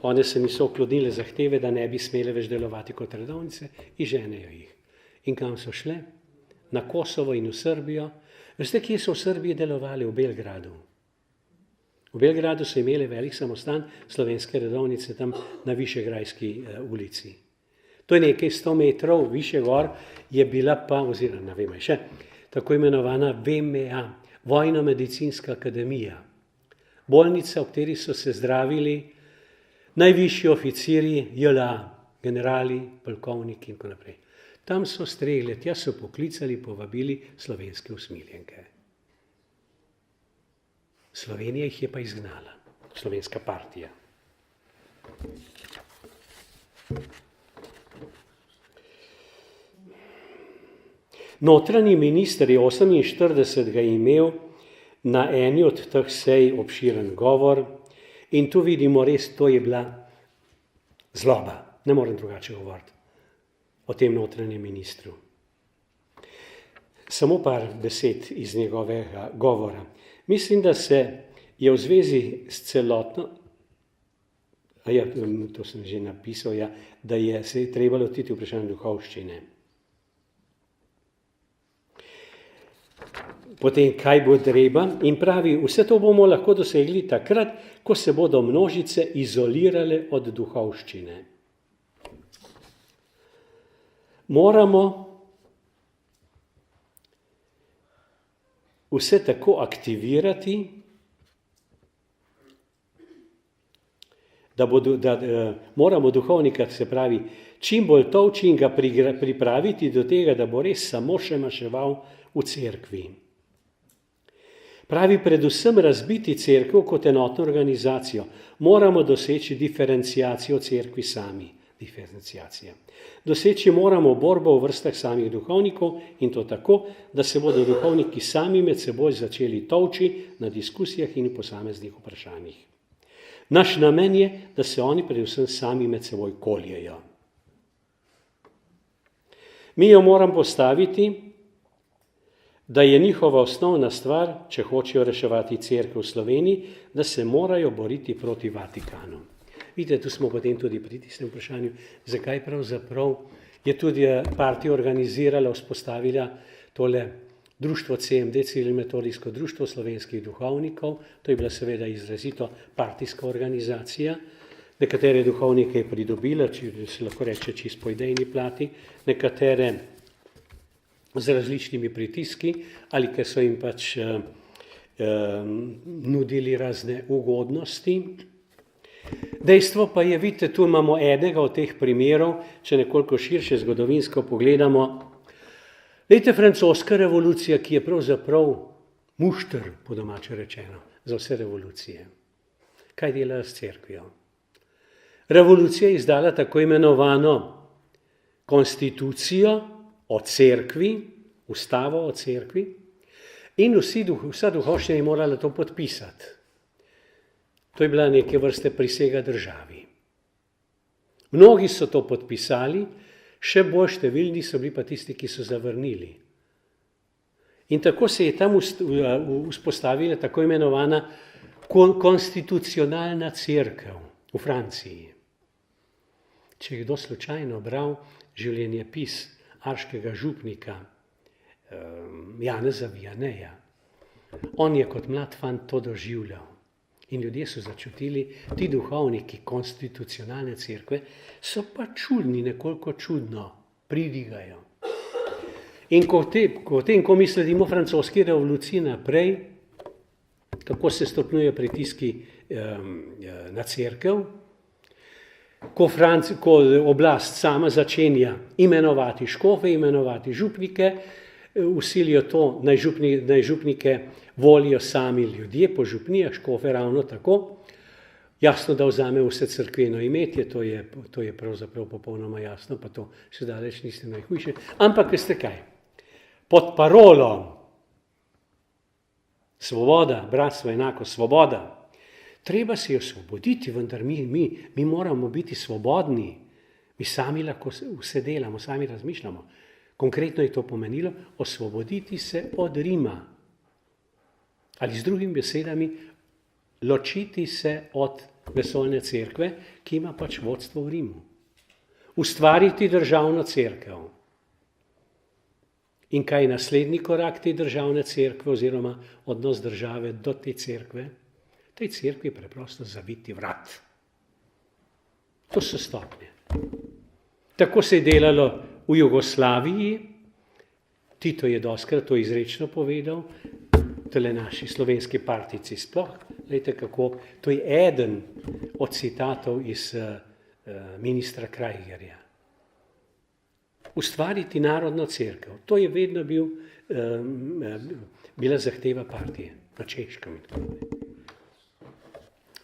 one se niso uklonile zahteve, da ne bi smele več delovati kot redovnice, izženejo jih. In kam so šle? Na Kosovo in v Srbijo. Veste, kje so v Srbiji delovali? V Belgradu. V Belgradu so imeli velik samostan slovenske redovnice tam na Višegrajski ulici. To je nekaj 100 metrov više gor, je bila pa, oziroma ne vem še, tako imenovana VMA, Vojno-medicinska akademija. Bolnica, v kateri so se zdravili najvišji oficirji JLA, generali, polkovniki in tako naprej. Tam so stregle, tja so poklicali, povabili slovenske usmiljenke. Slovenija jih je pa izgnala, slovenska partija. Notranji minister je 48. imel na eni od teh sej obširen govor in tu vidimo res, to je bila zloba, ne morem drugače govoriti o tem notranjem ministru. Samo par besed iz njegovega govora. Mislim, da se je v zvezi s celotno, to sem že napisal, da se je treba lotiti vprašanje duhovščine. Potem, kaj bo treba, in pravi, vse to bomo lahko dosegli takrat, ko se bodo množice izolirale od duhovščine. Moramo vse tako aktivirati, da moramo duhovnika, se pravi, čim bolj tolči in ga pripraviti do tega, da bo res samo še maševal v cerkvi. Pravi, predvsem razbiti cerkev kot enotno organizacijo. Moramo doseči diferenciacijo cerkvi sami. Doseči moramo borbo v vrstah samih duhovnikov in to tako, da se bodo duhovniki sami med seboj začeli tolči na diskusijah in posameznih vprašanjih. Naš namen je, da se oni predvsem sami med seboj koljejo. Mi jo moram postaviti, da je njihova osnovna stvar, če hočejo reševati cerkev v Sloveniji, da se morajo boriti proti Vatikanu. Vidite, tu smo potem tudi pri tistem vprašanju, zakaj pravzaprav je tudi partija organizirala, vzpostavila tole društvo CMD, civilno-metodijsko društvo slovenskih duhovnikov. To je bila seveda izrazito partijska organizacija. Nekatere duhovnike je pridobila, če se lahko reče čisto po idejni plati, nekatere z različnimi pritiski ali ker so jim pač nudili razne ugodnosti. Dejstvo pa je, vidite, tu imamo enega od teh primerov, če nekoliko širše zgodovinsko pogledamo. Glejte, francoska revolucija, ki je pravzaprav mušter, po domače rečeno, za vse revolucije. Kaj dela s cerkvijo? Revolucija je izdala tako imenovano konstitucijo o cerkvi, ustavo o cerkvi, in vsa duhovščina je morala to podpisati. To je bila neke vrste prisega državi. Mnogi so to podpisali, še bolj številni so bili pa tisti, ki so zavrnili. In tako se je tam vzpostavila tako imenovana konstitucionalna cerkev v Franciji. Če je kdo slučajno bral življenjepis arškega župnika Janeza Vianeja, on je kot mlad fant to doživljal. In ljudje so začutili, ti duhovniki konstitucionalne cerkve so pa čudni, nekoliko čudno pridigajo. In ko mi sledimo francoski revoluciji naprej, kako se stopnjujejo pritiski na cerkev, ko oblast sama začenja imenovati škofe, imenovati župnike, usilijo to, naj župnike volijo sami ljudje po župnijah, škofe ravno tako. Jasno, da vzame vse cerkveno imetje, to je pravzaprav popolnoma jasno, pa to še daleč niste najhujše. Ampak veste kaj? Pod parolo svoboda, bratstvo enako svoboda, treba se jo osvoboditi, vendar mi moramo biti svobodni. Mi sami lahko vse delamo, sami razmišljamo. Konkretno je to pomenilo osvoboditi se od Rima. Ali z drugimi besedami, ločiti se od vesoljne cerkve, ki ima pač vodstvo v Rimu. Ustvariti državno cerkev. In kaj je naslednji korak te državne cerkve oziroma odnos države do te cerkve? Tej cerkvi je preprosto zaviti vrat. To so stopnje. Tako se je delalo v Jugoslaviji, Tito je dostikrat to izrečno povedal, tole naši slovenski partici sploh, glejte kako, to je eden od citatov iz ministra Krajgerja. Ustvariti narodno cerkev, to je vedno bila zahteva partije na Češkem in tako naprej.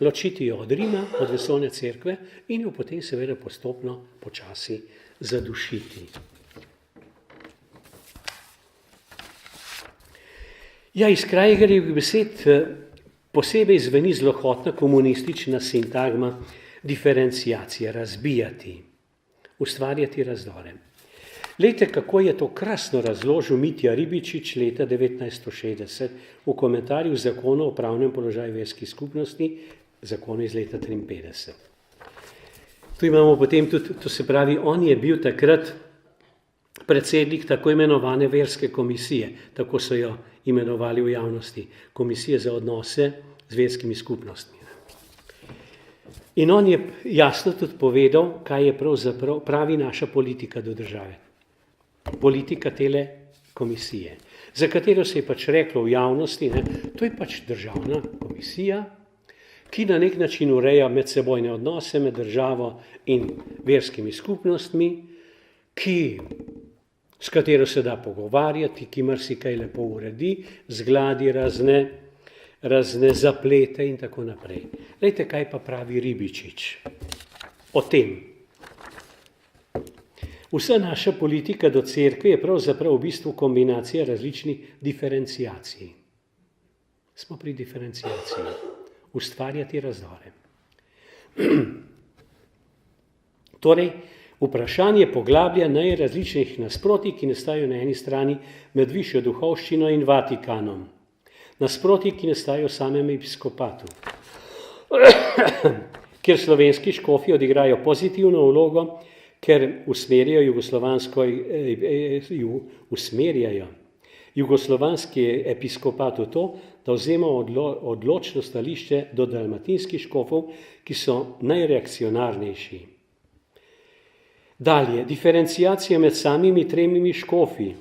Ločiti jo od Rima, od vesoljne cerkve in jo potem seveda postopno počasi zadušiti. Ja, iz Krajgerjevih besed posebej zveni zlohotna komunistična sintagma diferenciacije, razbijati, ustvarjati razdore. Glejte, kako je to krasno razložil Mitja Ribičič leta 1960 v komentarju zakona o pravnem položaju verskih skupnosti, zakonu iz leta 1953. Tu imamo potem tudi, to se pravi, on je bil takrat predsednik tako imenovane verske komisije, tako so jo imenovali v javnosti, komisije za odnose z verskimi skupnostmi. In on je jasno tudi povedal, kaj je pravzaprav pravi naša politika do države. Politika tele komisije, za katero se je pač reklo v javnosti, to je pač državna komisija, ki na nek način ureja medsebojne odnose med državo in verskimi skupnostmi, s katero se da pogovarjati, ki marsikaj lepo uredi, zgladi razne zaplete in tako naprej. Glejte, kaj pa pravi Ribičič o tem. Vsa naša politika do cerkve je pravzaprav v bistvu kombinacija različnih diferenciacij. Smo pri diferenciaciji. Ustvarjati razdore. Torej, vprašanje poglablja najrazličnejših nasprotij, ki nastajajo na eni strani med višjo duhovščino in Vatikanom. Nasprotij, ki nastajajo v samem episkopatu, kjer slovenski škofi odigrajo pozitivno vlogo, ker usmerjajo jugoslovanski episkopat v to, da vzema odločno stališče do dalmatinskih škofov, ki so najreakcionarnejši. Dalje, diferenciacija med samimi tremi škofi,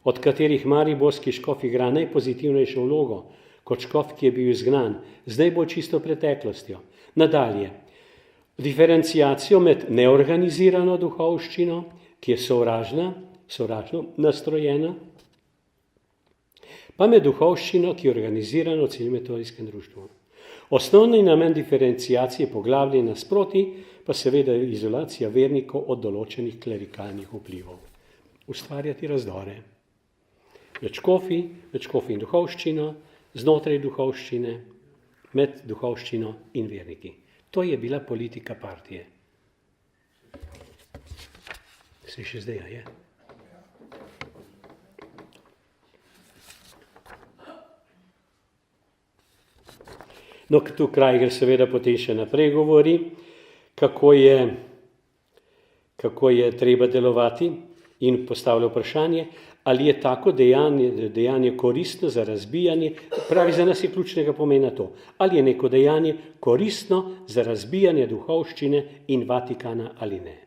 od katerih mariborski škof igra najpozitivnejšo vlogo, kot škof, ki je bil izgnan, z najbolj čisto preteklostjo. Nadalje, diferenciacijo med neorganizirano duhovščino, ki je sovražno nastrojena, pa med duhovščino, ki je organizirana v civilmetodijskem društvu. Osnovni namen diferenciacije poglavlja nasproti, pa seveda izolacija vernikov od določenih klerikalnih vplivov. Ustvarjati razdore. Med škofi in duhovščino, znotraj duhovščine, med duhovščino in verniki. To je bila politika partije. Se še zdaj je. No, tu Krajger seveda potem še naprej govori, kako je treba delovati in postavlja vprašanje, ali je tako dejanje koristno za razbijanje, pravi za nas je ključnega pomena to, ali je neko dejanje koristno za razbijanje duhovščine in Vatikana ali ne.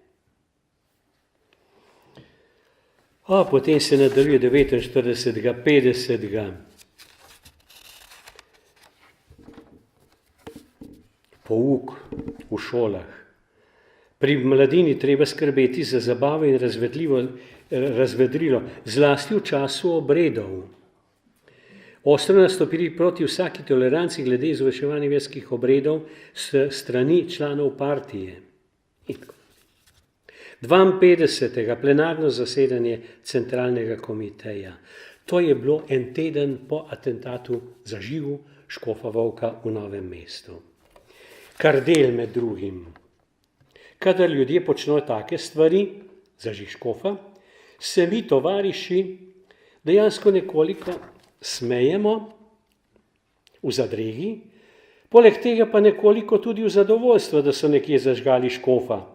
Potem se nadaljuje 49., 50. Pouk v šolah. Pri mladini treba skrbeti za zabavo in razvedrilo, zlasti v času obredov. Ostro nastopili proti vsaki toleranci glede izvrševanja verskih obredov s strani članov partije. 52. plenarno zasedanje centralnega komiteja. To je bilo en teden po atentatu zažigu škofa Vovka v Novem mestu. Kardel med drugim. Kadar ljudje počnejo take stvari, zažig škofa, se mi tovariši dejansko nekoliko smejemo v zadregi, poleg tega pa nekoliko tudi v zadovoljstvo, da so nekje zažgali škofa.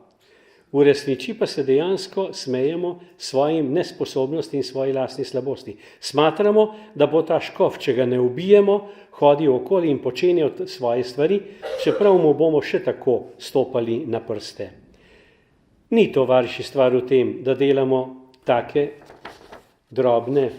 V resnici pa se dejansko smejemo svojim nesposobnosti in svoji lastni slabosti. Smatramo, da bo ta škof, če ga ne ubijemo, hodil okoli in počenjal svoje stvari, čeprav mu bomo še tako stopali na prste. Ni tovariši stvar v tem, da delamo take drobne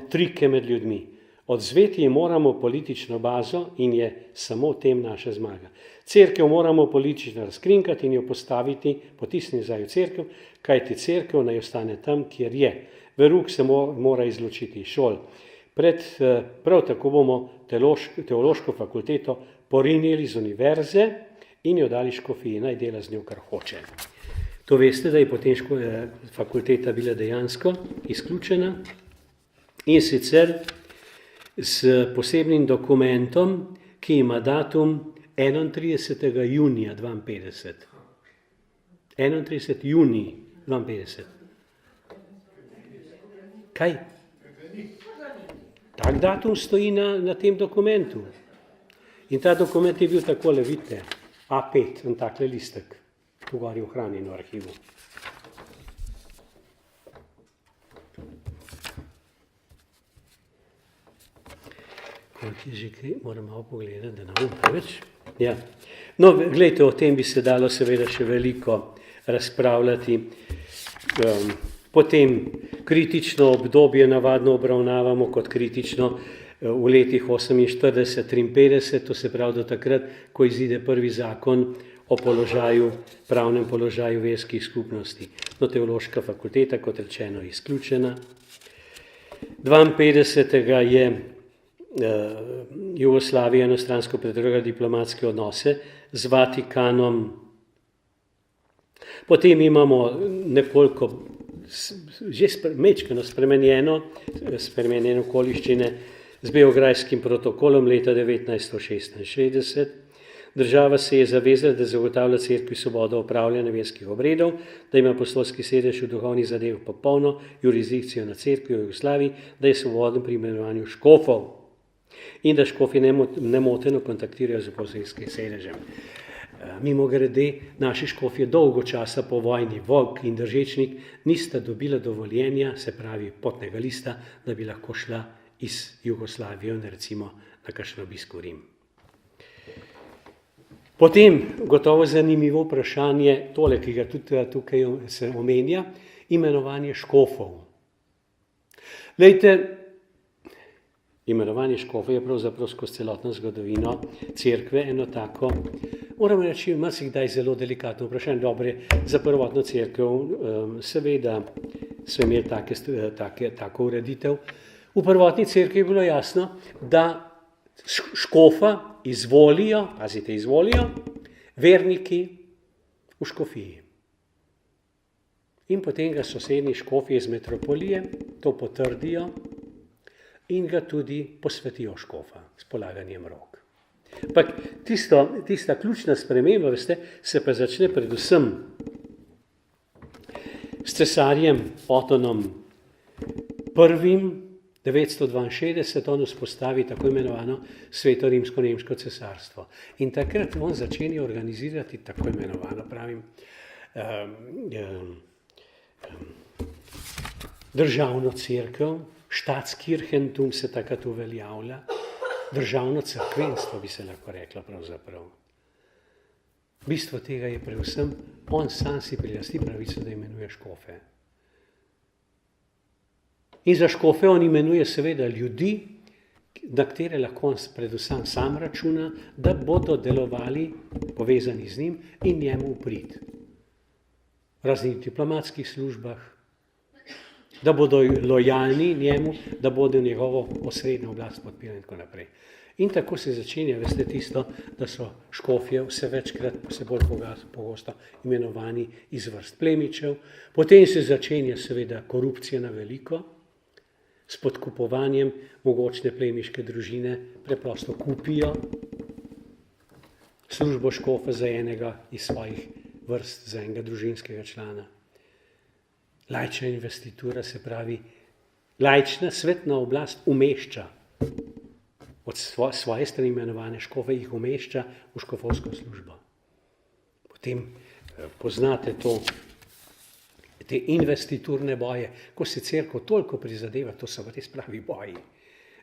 trike med ljudmi. Odzveti moramo politično bazo in je samo v tem naša zmaga. Cerkev moramo politično razkrinkati in jo postaviti, potisniti zdaj v cerkev, kajti cerkev naj ostane tam, kjer je. Verouk se mora izločiti iz šol. Prav tako bomo teološko fakulteto porinili z univerze in jo dali škofiji, naj dela z njo, kar hoče. To veste, da je potem fakulteta bila dejansko izključena in sicer s posebnim dokumentom, ki ima datum 31. junija 52. 31. junij 52. Kaj? Tak datum stoji na tem dokumentu. In ta dokument je bil takole, vidite, A5, en takle listek, tu gori ohranjen v arhivu. Koliko je že kaj, moram malo pogledati, da ne bom preveč. Ja. No, gledajte, o tem bi se dalo seveda še veliko razpravljati. Potem kritično obdobje navadno obravnavamo kot kritično v letih 48-53, to se pravi do takrat, ko izide prvi zakon o pravnem položaju verskih skupnosti. No, teološka fakulteta, kot rečeno, je izključena. 52. je Jugoslavija enostransko pretrgala diplomatske odnose z Vatikanom. Potem imamo nekoliko že mečkano spremenjene okoliščine z Beograjskim protokolom leta 1966. Država se je zavezala, da zagotavlja cerkvi svobodo opravljanja verskih obredov, da ima apostolski sedež v duhovnih zadevah popolno jurisdikcijo na cerkvi v Jugoslaviji, da je svoboden pri imenovanju škofov in da škofi nemoteno kontaktirajo z apostolskim sedežem. Mimogrede, naši škofje dolgo časa po vojni, Vovk in Držečnik, nista dobila dovoljenja, se pravi potnega lista, da bi lahko šla iz Jugoslavije, recimo na kakšen obisk v Rim. Potem gotovo zanimivo vprašanje, tole, ki ga tudi tukaj se omenja, imenovanje škofov. Glejte, imenovanje škofov je pravzaprav skozi celotno zgodovino cerkve eno tako, moramo reči, marsikdaj zelo delikatno vprašanje. Dobre, za prvotno cerkev seveda so imeli tako ureditev. V prvotni cerkvi je bilo jasno, da škofa izvolijo, pazite, izvolijo verniki v škofiji. In potem ga sosednji škofje iz metropolije to potrdijo in ga tudi posvetijo škofa s polaganjem rok. Ampak tista ključna sprememba, veste, se pa začne predvsem s cesarjem Otonom I. 962 on vzpostavi tako imenovano Sveto rimsko-nemško cesarstvo. In takrat on začenja organizirati tako imenovano, državno cerkev, Staatskirchentum se takrat uveljavlja, državno cerkvenstvo bi se lahko reklo pravzaprav. Bistvo tega je predvsem, on sam si prilasti pravico, da imenuje škofe. In za škofe on imenuje seveda ljudi, na katere lahko on predvsem sam računa, da bodo delovali povezani z njim in njemu v prid. V raznih diplomatskih službah, da bodo lojalni njemu, da bodo njegovo osrednjo oblast podpirali in tako naprej. In tako se začenja, veste, tisto, da so škofje vse večkrat, vse bolj pogosto imenovani iz vrst plemičev. Potem se začenja seveda korupcija na veliko, s podkupovanjem mogočne plemiške družine preprosto kupijo službo škofa za enega iz svojih vrst, za enega družinskega člana. Laična investitura, se pravi, laična svetna oblast umešča od svoje strani imenovane škofe, jih umešča v škofovsko službo. Potem poznate to, te investiturne boje, ko se cerkev toliko prizadeva, to so res pravi boji,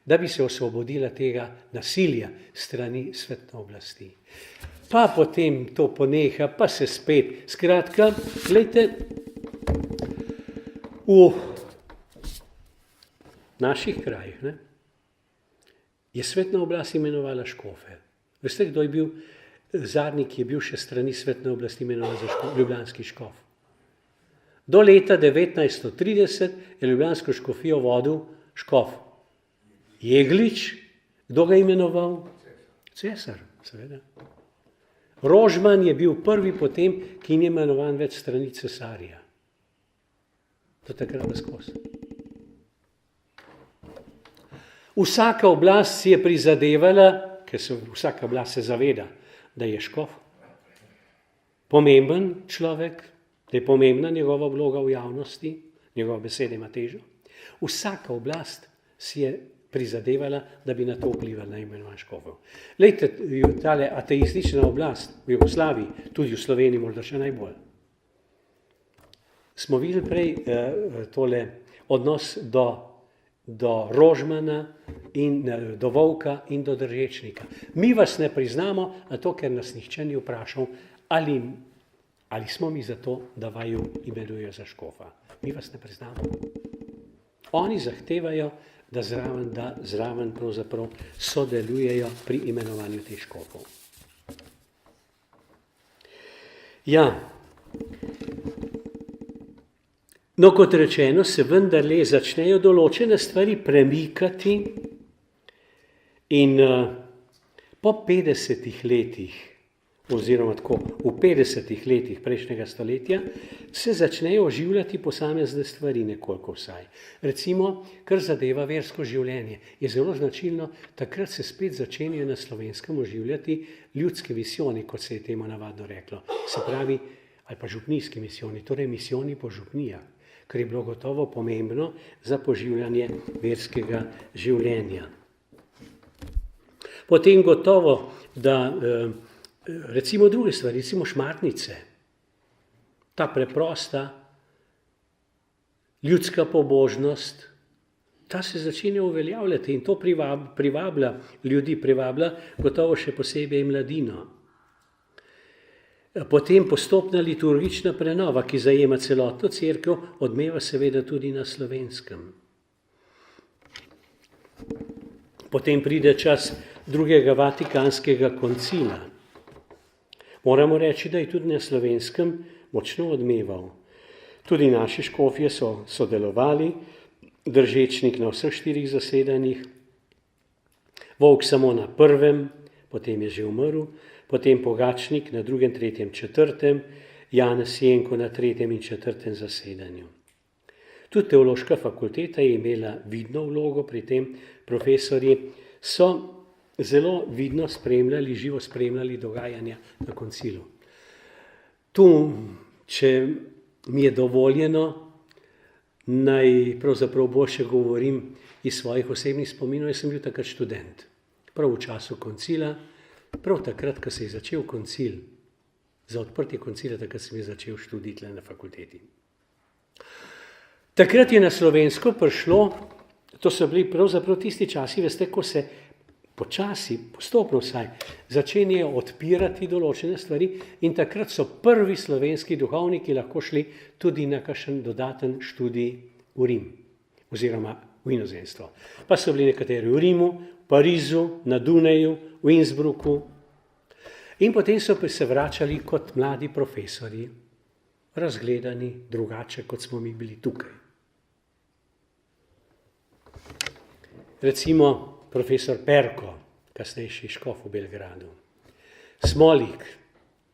da bi se osvobodila tega nasilja strani svetne oblasti. Pa potem to poneha, pa se spet. Skratka, gledajte, v naših krajih je svetna oblast imenovala škofe. Veste, kdo je bil zadnji, ki je bil še strani svetne oblasti imenovan za ljubljanski škof? Do leta 1930 je ljubljansko škofijo vodil škof Jeglič. Kdo ga je imenoval? Cesar, seveda. Rožman je bil prvi potem, ki ni imenovan več strani cesarja. Do takrat skozi. Vsaka oblast si je prizadevala, ker vsaka oblast se zaveda, da je škof pomemben človek, da je pomembna njegova vloga v javnosti, njegova beseda ima težo. Vsaka oblast si je prizadevala, da bi na to vplivala na imenovanje škofov. Glejte, tale ateistična oblast v Jugoslaviji, tudi v Sloveniji morda še najbolj. Smo videli prej tole odnos do Rožmana in do Volka in do Držečnika. Mi vas ne priznamo, zato ker nas nihče ni vprašal, ali smo mi za to, da vaju imenujejo za škofa. Mi vas ne priznamo. Oni zahtevajo, da zraven pravzaprav sodelujejo pri imenovanju teh škofov. Ja, no, kot rečeno, se vendarle začnejo določene stvari premikati in po 50 letih, oziroma tako v 50 letih prejšnjega stoletja, se začnejo oživljati posamezne stvari nekoliko vsaj. Recimo, kar zadeva versko življenje, je zelo značilno, takrat se spet začenjajo na Slovenskem oživljati ljudske misijoni, kot se je temu navadno reklo. Se pravi, ali pa župnijski misijoni, torej misijoni po župnijah, kar je bilo gotovo pomembno za poživljanje verskega življenja. Potem gotovo, da recimo druge stvari, recimo šmartnice, ta preprosta ljudska pobožnost, ta se začenja uveljavljati in to privablja ljudi, privablja gotovo še posebej mladino. Potem postopna liturgična prenova, ki zajema celotno cerkev, odmeva seveda tudi na Slovenskem. Potem pride čas drugega Vatikanskega koncila. Moramo reči, da je tudi na Slovenskem močno odmeval. Tudi naši škofje so sodelovali, Držečnik na vseh 4 zasedanjih, Volk samo na 1., potem je že umrl, potem Pogačnik na 2., 3., 4., Janez Jenko na 3. in 4. zasedanju. Tudi teološka fakulteta je imela vidno vlogo pri tem, profesorji so zelo vidno spremljali, živo spremljali dogajanja na koncilu. Tu, če mi je dovoljeno, naj pravzaprav boljše govorim iz svojih osebnih spominov, jaz sem bil takrat študent, prav v času koncila, prav takrat, ko se je začel koncil, za odprtje koncila, takrat sem začel študij tle na fakulteti. Takrat je na Slovensko prišlo, to so bili pravzaprav tisti časi, veste, ko se počasi, postopno vsaj, začenjajo odpirati določene stvari in takrat so prvi slovenski duhovniki lahko šli tudi na kakšen dodaten študij v Rim. oziroma v inozemstvo. Pa so bili nekateri v Rimu, Parizu, na Dunaju, v Innsbrucku. In potem so se vračali kot mladi profesori, razgledani drugače, kot smo mi bili tukaj. Recimo profesor Perko, kasnejši škof v Belgradu. Smolik,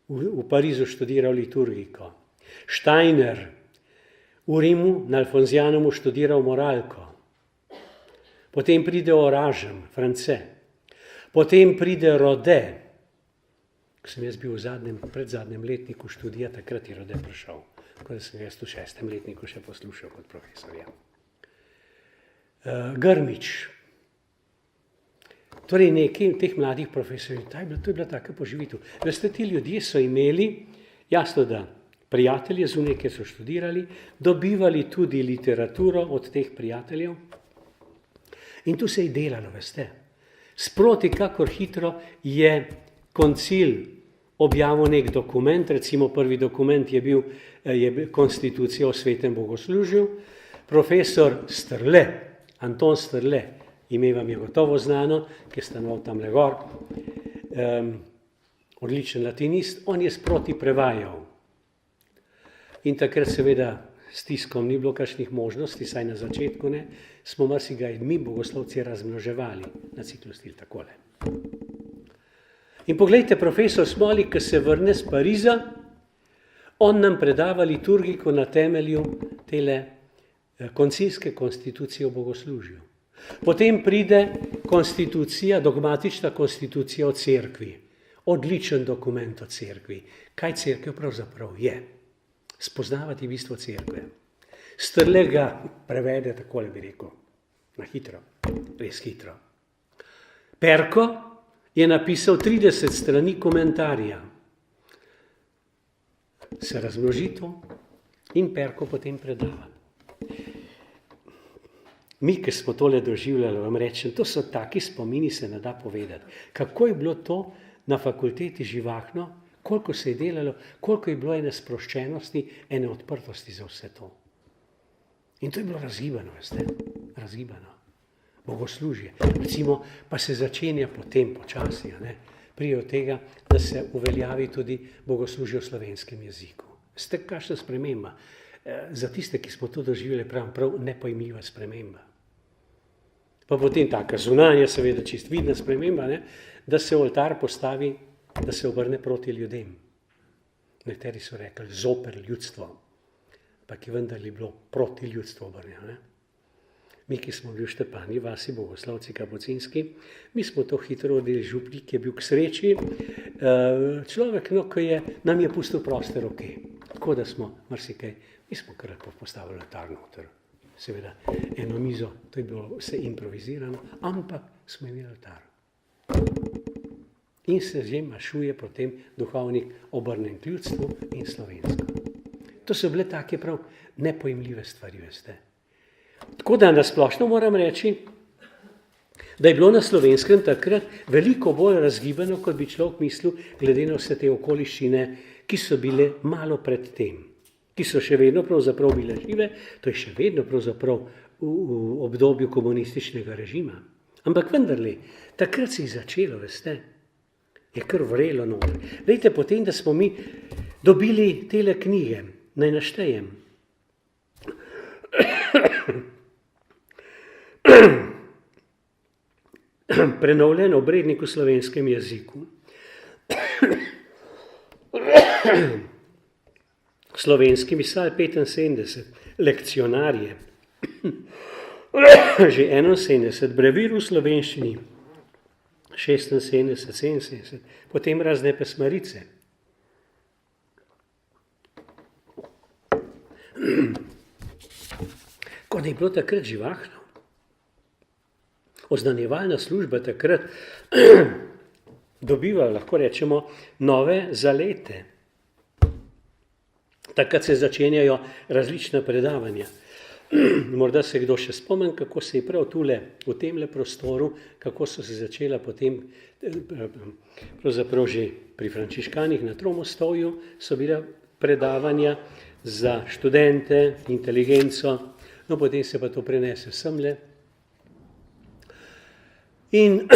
v Parizu študiral liturgiko. Steiner, v Rimu na Alfonzianumu študiral moralko. Potem pride Oražem, France. Potem pride Rode, ko sem jaz bil v predzadnjem letniku študija, takrat je Rode prišel, ko sem jaz v 6. letniku še poslušal kot profesorja. Grmič. Torej nekaj teh mladih profesorjev, to je bila taka poživitev. Veste, ti ljudje so imeli, jasno da, prijatelje zunaj, ki so študirali, dobivali tudi literaturo od teh prijateljev in tu se je delalo, veste. Sproti, kakor hitro je koncil objavil nek dokument, recimo prvi dokument je bil Konstitucija o svetem bogoslužju, profesor Strle, Anton Strle, ime vam je gotovo znano, ki je stanoval tamle gor, odličen latinist, on je sproti prevajal. In takrat seveda s tiskom ni bilo kakšnih možnosti, saj na začetku ne, smo marsikaj mi bogoslovci razmnoževali na ciklostil takole. In poglejte, profesor Smolik, ki se vrne z Pariza, on nam predava liturgiko na temelju tele koncilske konstitucije o bogoslužju. Potem pride konstitucija, dogmatična konstitucija o cerkvi. Odličen dokument o cerkvi. Kaj cerkev pravzaprav je? Spoznavati bistvo cerkve. Strle ga prevede, takole bi rekel, na hitro, res hitro. Perko je napisal 30 strani komentarja. Se razmnoži to in Perko potem predava. Mi, ki smo tole doživljali, vam rečem, to so taki spomini, se ne da povedati. Kako je bilo to na fakulteti živahno, koliko se je delalo, koliko je bilo ene sproščenosti, ene odprtosti za vse to. In to je bilo razgibano, veste, razgibano. Bogoslužje. Recimo, pa se začenja potem počasi, prije od tega, da se uveljavi tudi bogoslužje v slovenskem jeziku. Veste, kakšna sprememba? Za tiste, ki smo to doživeli, prav nepojmljiva sprememba. Pa potem taka zunanja, seveda čist vidna sprememba, da se oltar postavi, da se obrne proti ljudem. Nekateri so rekli zoper ljudstvo, pa ki vendar je bilo proti ljudstvu obrnjeno. Mi, ki smo bili v Štepani vasi, bogoslovci kapucinski, mi smo to hitro odeli, župnik je bil k sreči, človek, nam je pustil proste roke. Tako da smo marsikaj, mi smo kar postavili oltar noter. Seveda, eno mizo, to je bilo vse improvizirano, ampak smo imeli oltar. In se že mašuje potem duhovnik obrnen k ljudstvu in slovensko. To so bile take prav nepojmljive stvari, veste. Tako da nasplošno moram reči, da je bilo na Slovenskem takrat veliko bolj razgibano, kot bi človek mislil, glede na vse te okoliščine, ki so bile malo pred tem, ki so še vedno pravzaprav bile žive, to je še vedno pravzaprav v obdobju komunističnega režima. Ampak vendarle, takrat se je začelo, veste, je kar vrelo noter. Vejte, potem, da smo mi dobili tele knjige, naj naštejem. Prenovljen obrednik v slovenskem jeziku. Slovenski misal 75, lekcionarje, že 71, brevir v slovenščini, 76, 77, potem razne pesmarice. Ko je bilo takrat živahno. Oznanjevalna služba takrat dobiva, lahko rečemo, nove zalete. Takrat se začenjajo različna predavanja. Morda se kdo še spomni, kako se je prav tule, v temle prostoru, kako so se začela potem, pravzaprav že pri frančiškanih na Tromostovju, so bila predavanja za študente, inteligenco, No, potem se pa to prenese semle. In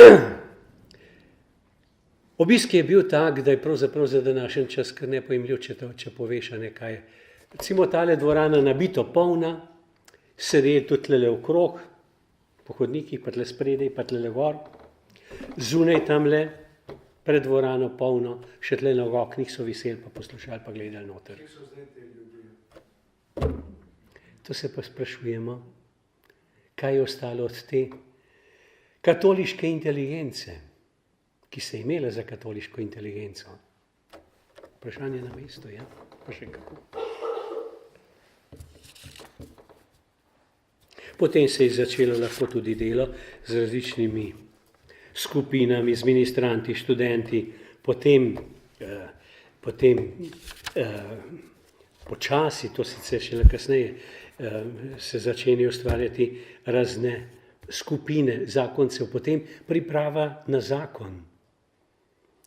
obisk je bil tak, da je pravzaprav za današnji čas kar nepojemljiv, če poveš nekaj. Recimo tale dvorana nabito polna, sedeli tudi tlele okrog, po hodnikih, pa tle spredaj, pa tle gor, zunaj tamle, pred dvorano polno, še tle na oknih so viseli, pa poslušali, pa gledali noter. Kje so zdaj te ljudje? To se pa sprašujemo, kaj je ostalo od te katoliške inteligence, ki se je imela za katoliško inteligenco. Vprašanje na mestu, ja? Pa še kako. Potem se je začelo lahko tudi delo z različnimi skupinami, z ministranti, študenti, potem počasi, to sicer šele kasneje, se začenjajo ustvarjati razne skupine zakoncev, potem priprava na zakon.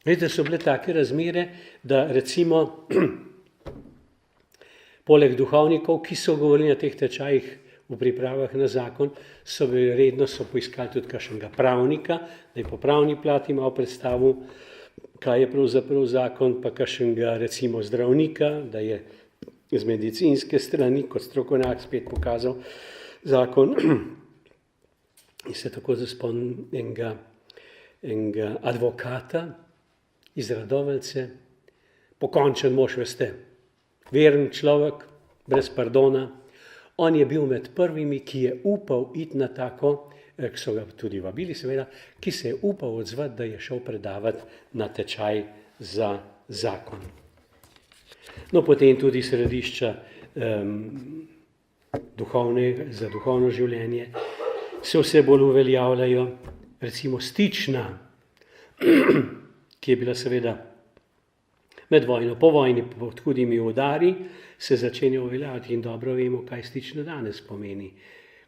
Veste, so bile take razmere, da recimo poleg duhovnikov, ki so govorili na teh tečajih v pripravah na zakon, so redno poiskali tudi kakšnega pravnika, da je po pravni plati malo predstavil, kaj je pravzaprav zakon, pa kakšnega recimo zdravnika, da je z medicinske strani kot strokovnjak spet pokazal zakon. In se tako spomnim enega advokata iz Radovljice, pokončen mož, veste, veren človek, brez pardona. On je bil med prvimi, ki je upal iti na tako, ki so ga tudi vabili seveda, ki se je upal odzvati, da je šel predavati na tečaj za zakon. No, potem tudi središča za duhovno življenje se vse bolj uveljavljajo, recimo Stična, ki je bila seveda med vojno, po vojni pod hudimi udari, se začenja uveljavljati in dobro vemo, kaj Stična danes pomeni.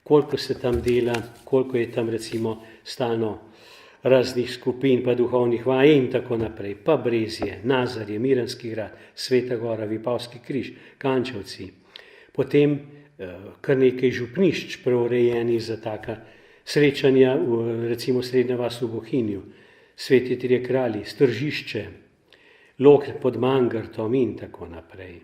Koliko se tam dela, koliko je tam recimo stalno raznih skupin, pa duhovnih vaj in tako naprej, pa Brezje, Nazarje, Miranski grad, Sveta Gora, Vipavski križ, Kančevci. Potem kar nekaj župnišč preurejenih za taka srečanja, recimo Srednja vas v Bohinju, Sveti Trije kralji, Stržišče, Lok pod Mangartom in tako naprej.